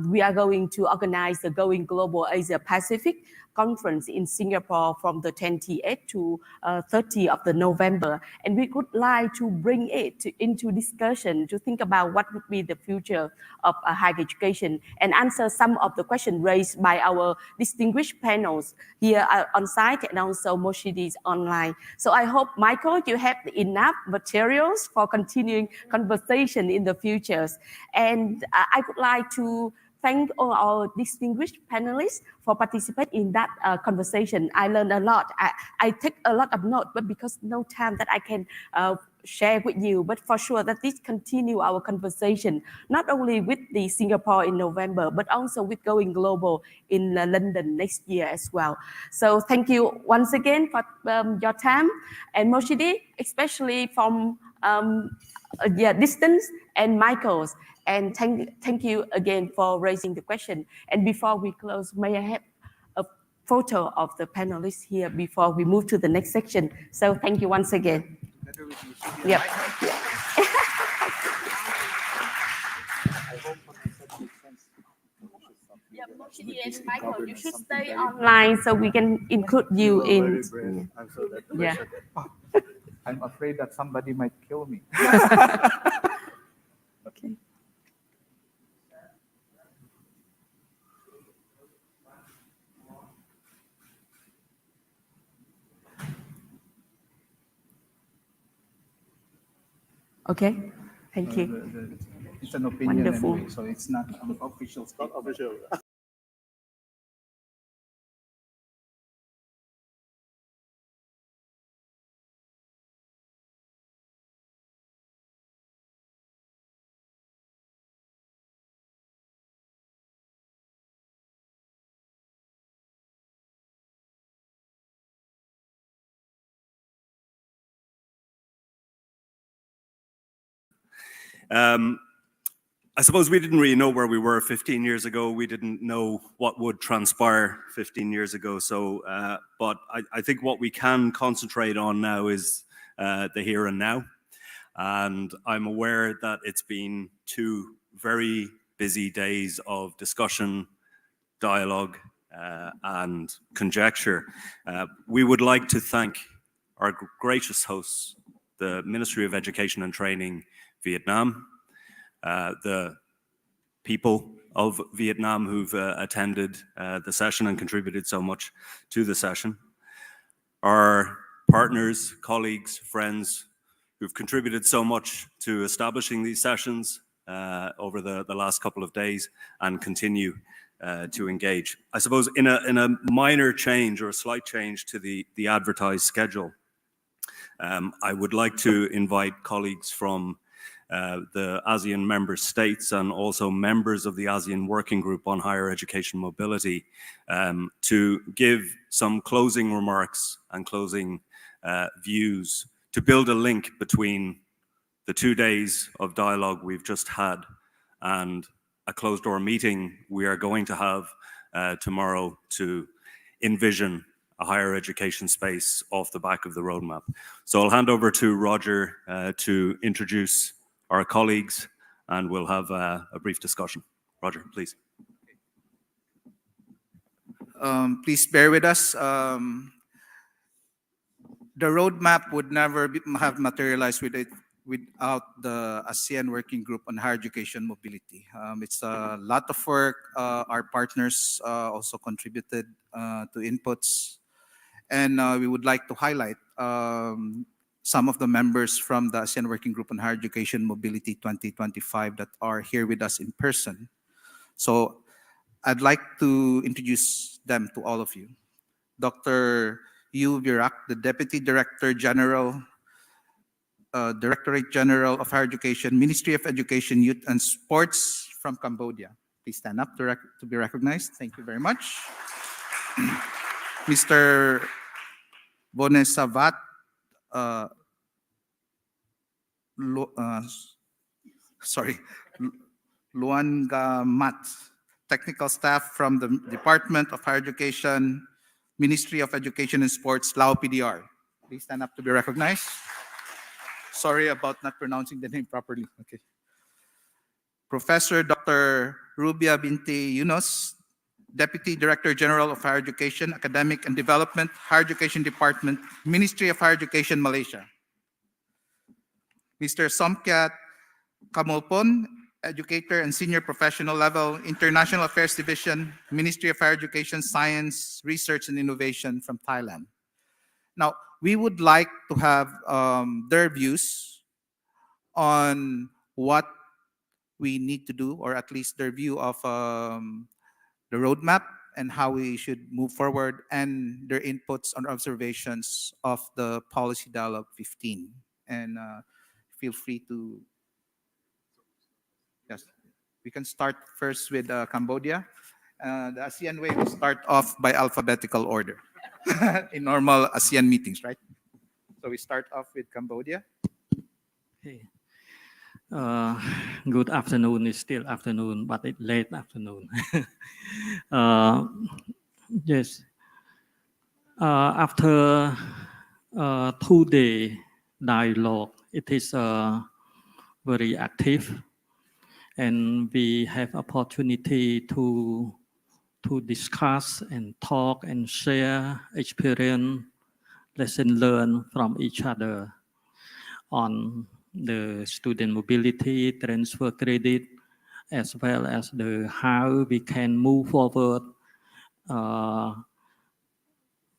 we are going to organize the Going Global Asia Pacific conference in Singapore from the 28th to 30th of the November. And we would like to bring it into discussion to think about what would be the future of higher education and answer some of the questions raised by our distinguished panels here on site and also Moshidi's online. So I hope, Michael, you have enough materials for continuing conversation in the futures. And I would like to thank all our distinguished panelists for participating in that conversation. I learned a lot. I take a lot of notes, but because no time that I can share with you, but for sure that this continue our conversation, not only with the Singapore in November, but also with Going Global in London next year as well. So thank you once again for your time. And Moshidi, especially from distance, and Michael's. And thank you again for raising the question. And before we close, may I have a photo of the panelists here before we move to the next section? So thank you once again. Yep. and Michael, you should stay online so we can include you in. I'm so that Yeah. I'm afraid that somebody might kill me. Okay. Okay. Thank you. It's an opinion Wonderful. anyway, so it's not an official statement. Not official. I suppose we didn't really know where we were 15 years ago. We didn't know what would transpire 15 years ago. So, but I think what we can concentrate on now is the here and now. And I'm aware that it's been 2 very busy days of discussion, dialogue, and conjecture. We would like to thank our gracious hosts, the Ministry of Education and Training, Vietnam, the people of Vietnam who've attended the session and contributed so much to the session, our partners, colleagues, friends who've contributed so much to establishing these sessions over the last couple of days and continue to engage. I suppose in a minor change or a slight change to the advertised schedule, I would like to invite colleagues from the ASEAN member states and also members of the ASEAN Working Group on Higher Education Mobility to give some closing remarks and closing views to build a link between the 2 days of dialogue we've just had and a closed-door meeting we are going to have tomorrow to envision a higher education space off the back of the roadmap. So I'll hand over to Roger to introduce our colleagues, and we'll have a brief discussion. Roger, please. Please bear with us. The roadmap would never have materialized without the ASEAN Working Group on Higher Education Mobility. It's a lot of work. Our partners also contributed to inputs. And we would like to highlight some of the members from the ASEAN Working Group on Higher Education Mobility 2025 that are here with us in person. So I'd like to introduce them to all of you. Dr. Yu Virak, the Deputy Director General, Directorate General of Higher Education, Ministry of Education, Youth and Sports from Cambodia. Please stand up to be recognized. Thank you very much. Mr. Bonesavat, Luanga Mat, technical staff from the Department of Higher Education, Ministry of Education and Sports, Lao PDR. Please stand up to be recognized. Sorry about not pronouncing the name properly. Okay. Professor Dr. Rubia Binti Yunus, Deputy Director General of Higher Education, Academic and Development, Higher Education Department, Ministry of Higher Education, Malaysia. Mr. Somkiat Kamolpon, Educator and Senior Professional Level, International Affairs Division, Ministry of Higher Education, Science, Research and Innovation from Thailand. Now, we would like to have their views on what we need to do, or at least their view of the roadmap and how we should move forward, and their inputs on observations of the Policy Dialogue 15. And feel free to, yes, we can start first with Cambodia. The ASEAN way, we start off by alphabetical order in normal ASEAN meetings, right? So we start off with Cambodia. Hey. Good afternoon. It's still afternoon, but it's late afternoon. Yes. After 2-day dialogue, it is very active, and we have opportunity to to discuss and talk and share experience, lesson learned from each other on the student mobility, transfer credit, as well as the how we can move forward,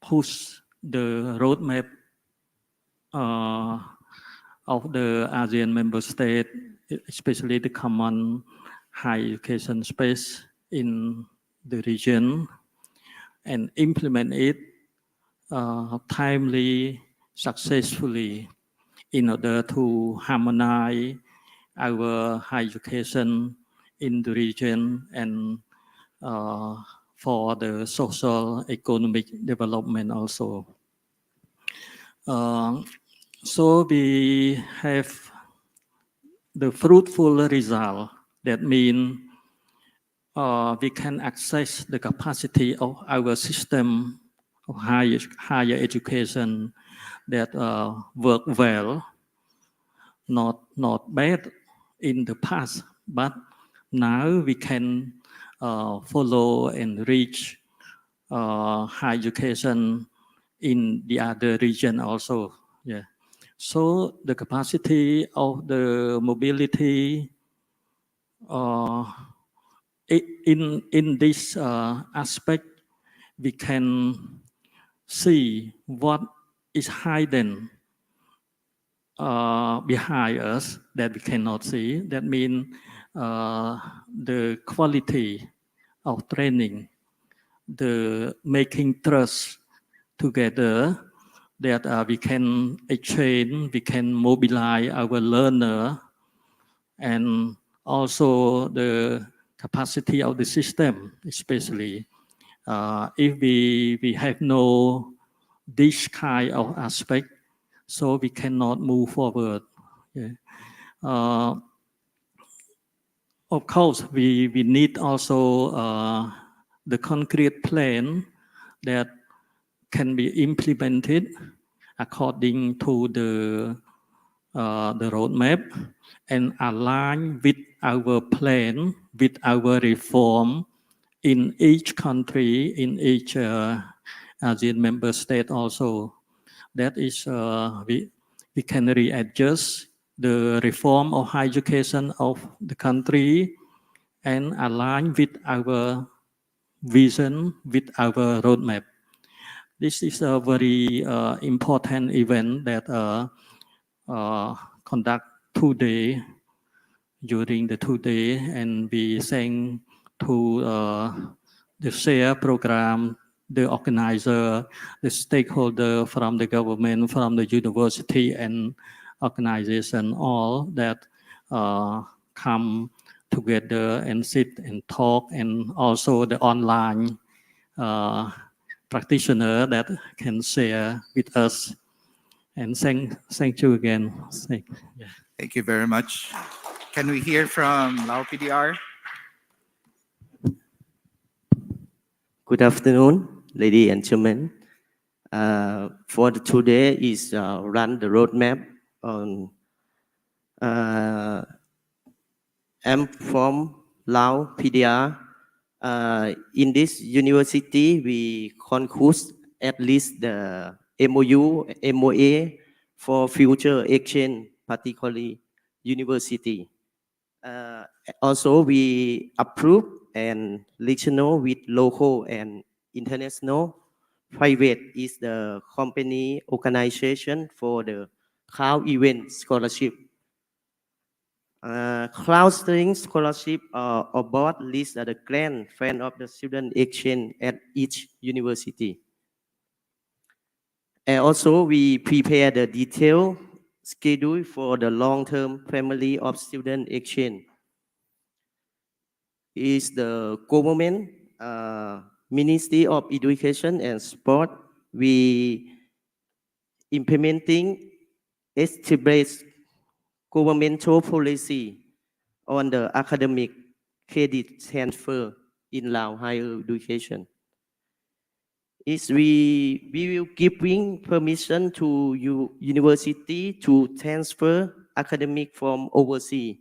push the roadmap of the ASEAN member state, especially the common higher education space in the region, and implement it timely, successfully, in order to harmonize our higher education in the region and for the social economic development also. So we have the fruitful result. That means we can access the capacity of our system of higher education that work well, not bad in the past, but now we can follow and reach higher education in the other region also. Yeah. So the capacity of the mobility in this aspect, we can see what is hidden behind us that we cannot see. That means the quality of training, the making trust together, that we can exchange, we can mobilize our learner, and also the capacity of the system, especially if we have no this kind of aspect, so we cannot move forward. Yeah. Of course, we need also the concrete plan that can be implemented according to the roadmap and align with our plan, with our reform in each country, in each ASEAN member state also. That is, we can readjust the reform of higher education of the country and align with our vision, with our roadmap. This is a very important event that conduct today, during the 2 days, and we thank to the SHARE program, the organizer, the stakeholder from the government, from the university and organization, all that come together and sit and talk, and also the online practitioner that can share with us. And thank you again. Thank you very much. Can we hear from Lao PDR? Good afternoon, ladies and gentlemen. For today is run the roadmap on. I'm from Lao PDR. In this university, we conclude at least the MOU, MOA for future exchange, particularly university. Also, we approve and regional with local and international. Private is the company organization for the cloud event scholarship. Cloud studying scholarship about list the grant fund of the student exchange at each university. And also, we prepare the detailed schedule for the long-term family of student exchange. Is the government Ministry of Education and Sport. We implementing established governmental policy on the academic credit transfer in Lao higher education. Is we will giving permission to university to transfer academic from overseas,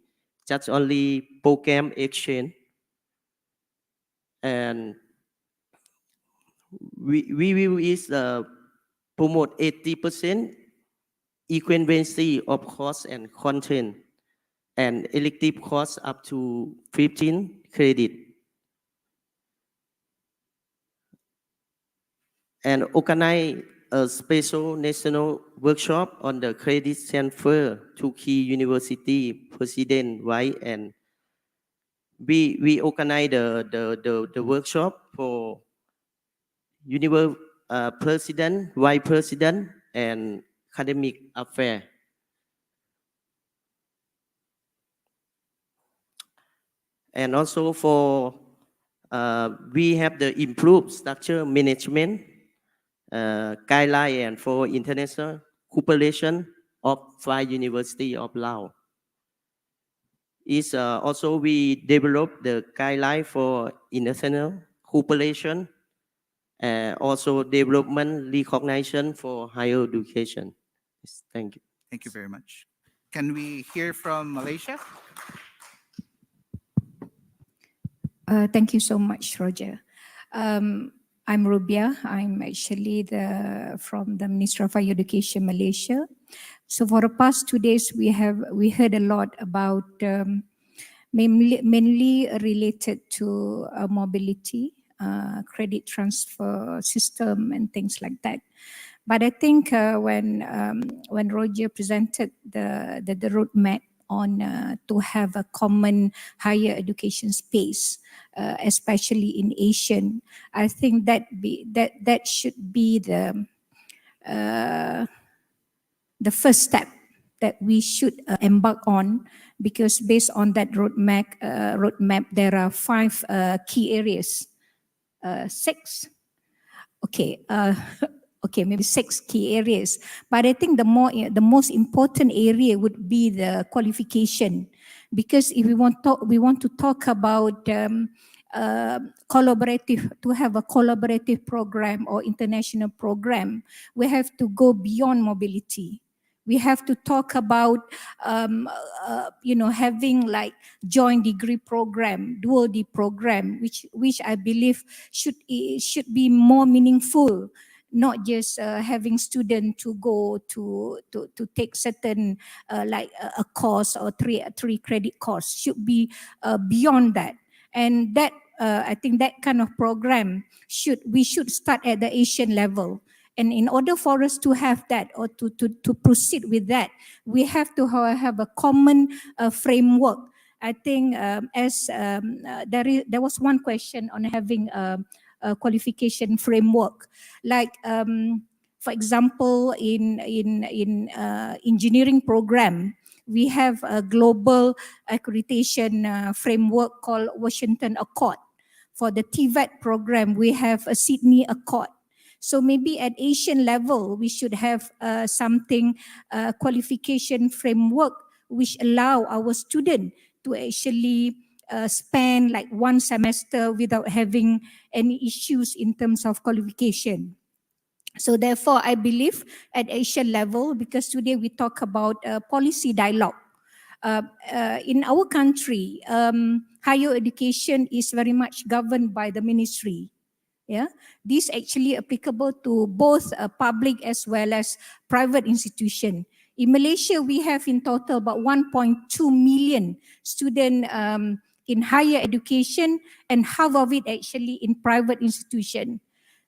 just only program exchange. And we will is promote 80% equivalency of course and content, and elective course up to 15 credit, and organize a special national workshop on the credit transfer to key university president-wide, and we organize the workshop for president, vice president, and academic affair. And also for we have the improved structure management guideline and for international cooperation of 5 University of Laos. Is also we develop the guideline for international cooperation, also development recognition for higher education. Yes, thank you. Thank you very much. Can we hear from Malaysia? Thank you so much, Roger. I'm Rubia. I'm actually from the Ministry of Higher Education, Malaysia. So for the past 2 days, we heard a lot about mainly related to mobility, credit transfer system, and things like that. But I think when Roger presented the roadmap on to have a common higher education space, especially in Asian, I think that should be the first step that we should embark on, because based on that roadmap, there are 5 key areas, 6. Okay. Okay, maybe 6 key areas. But I think the most important area would be the qualification, because if we want to talk about collaborative, to have a collaborative program or international program, we have to go beyond mobility. We have to talk about having like joint degree program, dual degree program, which I believe should be more meaningful. Not just having students to go to take certain like a course or three credit course, should be beyond that. And that I think that kind of program we should start at the Asian level. And in order for us to have that or to proceed with that, we have to have a common framework. I think there was one question on having a qualification framework, like for example in engineering program, we have a global accreditation framework called Washington Accord. For the TVET program, we have a Sydney Accord. So maybe at Asian level, we should have something qualification framework which allow our student to actually spend like 1 semester without having any issues in terms of qualification. So therefore, I believe at Asian level, because today we talk about policy dialogue. In our country, higher education is very much governed by the ministry. Yeah, this actually applicable to both public as well as private institution. In Malaysia, we have in total about 1.2 million students in higher education, and half of it actually in private institution.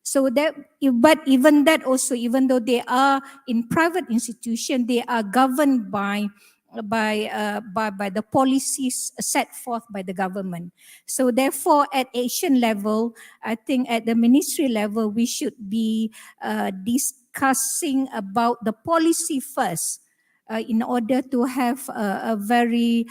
So that, but even that also, even though they are in private institution, they are governed by the policies set forth by the government. So therefore, at Asian level, I think at the ministry level, we should be discussing about the policy first, in order to have a very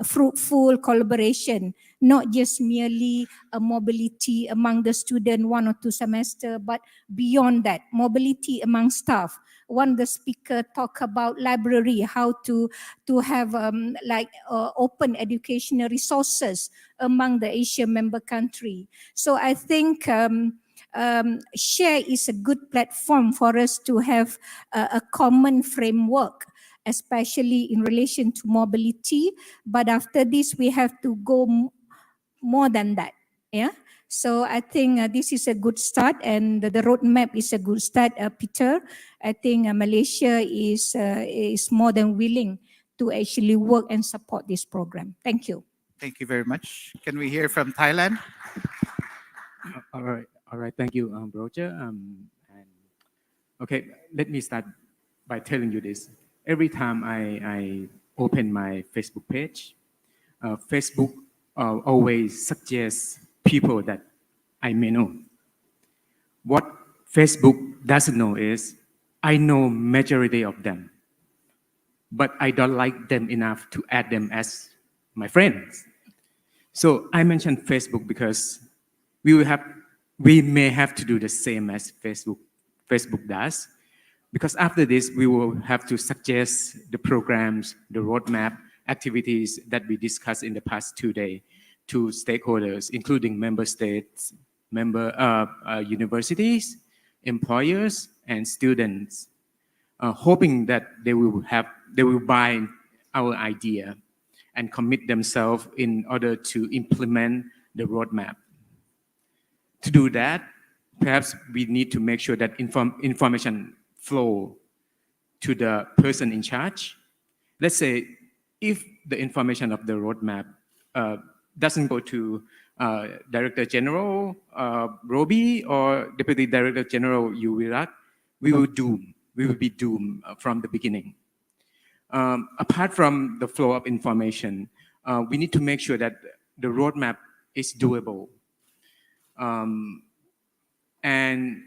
fruitful collaboration, not just merely a mobility among the student 1 or 2 semester, but beyond that, mobility among staff. One, the speaker talk about library, how to have open educational resources among the Asian member country. So I think SHARE is a good platform for us to have a common framework, especially in relation to mobility. But after this, we have to go more than that. Yeah. So I think this is a good start, and the roadmap is a good start, Peter. I think Malaysia is more than willing to actually work and support this program. Thank you. Thank you very much. Can we hear from Thailand? All right. Thank you, Roger. And okay, let me start by telling you this. Every time I open my Facebook page, Facebook always suggests people that I may know. What Facebook doesn't know is I know majority of them, but I don't like them enough to add them as my friends. So I mentioned Facebook because we may have to do the same as Facebook does. Because after this, we will have to suggest the programs, the roadmap, activities that we discussed in the past 2 days to stakeholders, including member states, universities, employers, and students, hoping that they will buy our idea and commit themselves in order to implement the roadmap. To do that, perhaps we need to make sure that information flow to the person in charge. Let's say if the information of the roadmap doesn't go to Director General Robi or Deputy Director General Yuvirat, we will be doomed from the beginning. Apart from the flow of information, we need to make sure that the roadmap is doable. And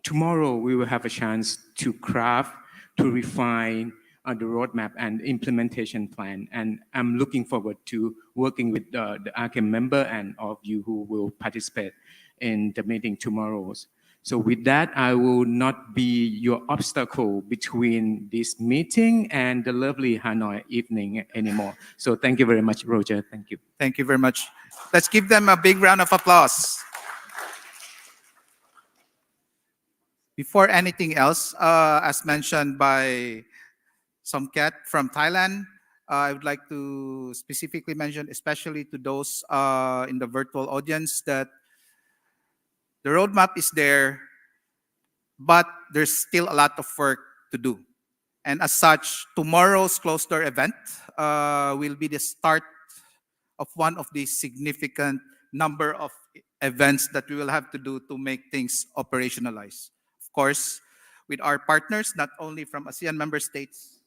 tomorrow we will have a chance to craft, to refine the roadmap and implementation plan. And I'm looking forward to working with the ARCEM member and all of you who will participate in the meeting tomorrow. So with that, I will not be your obstacle between this meeting and the lovely Hanoi evening anymore. So thank you very much, Roger. Thank you. Thank you very much. Let's give them a big round of applause. Before anything else, as mentioned by Somkat from Thailand, I would like to specifically mention, especially to those in the virtual audience, that the roadmap is there, but there's still a lot of work to do. And as such, tomorrow's closed door event will be the start of one of the significant number of events that we will have to do to make things operationalize. Of course, with our partners, not only from ASEAN member states,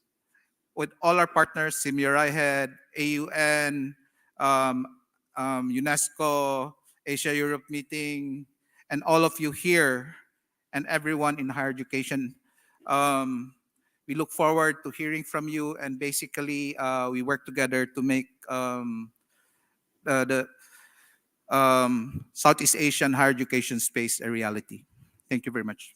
with all our partners, SIMURAIHEAD, AUN, UNESCO, Asia-Europe meeting, and all of you here, and everyone in higher education. We look forward to hearing from you, and basically we work together to make the Southeast Asian higher education space a reality. Thank you very much.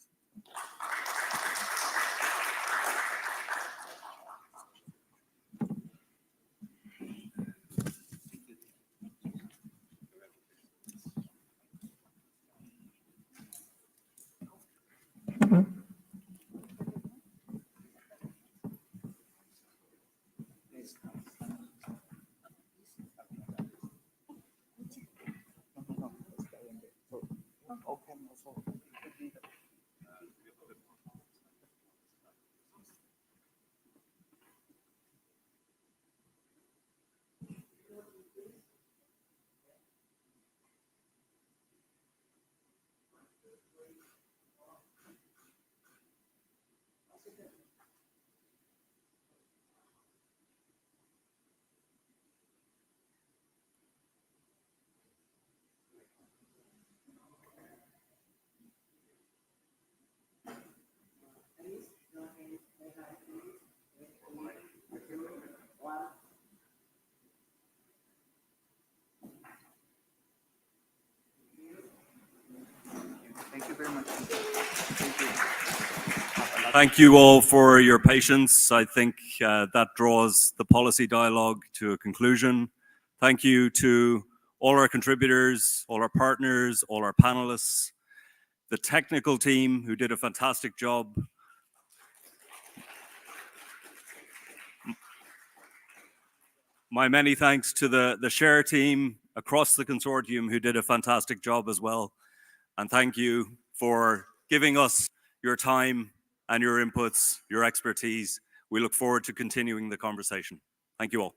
Thank you very much. Thank you. Thank you all for your patience. I think that draws the policy dialogue to a conclusion. Thank you to all our contributors, all our partners, all our panelists, the technical team who did a fantastic job. My many thanks to the SHARE team, across the consortium who did a fantastic job as well. And thank you for giving us your time and your inputs, your expertise. We look forward to continuing the conversation. Thank you all.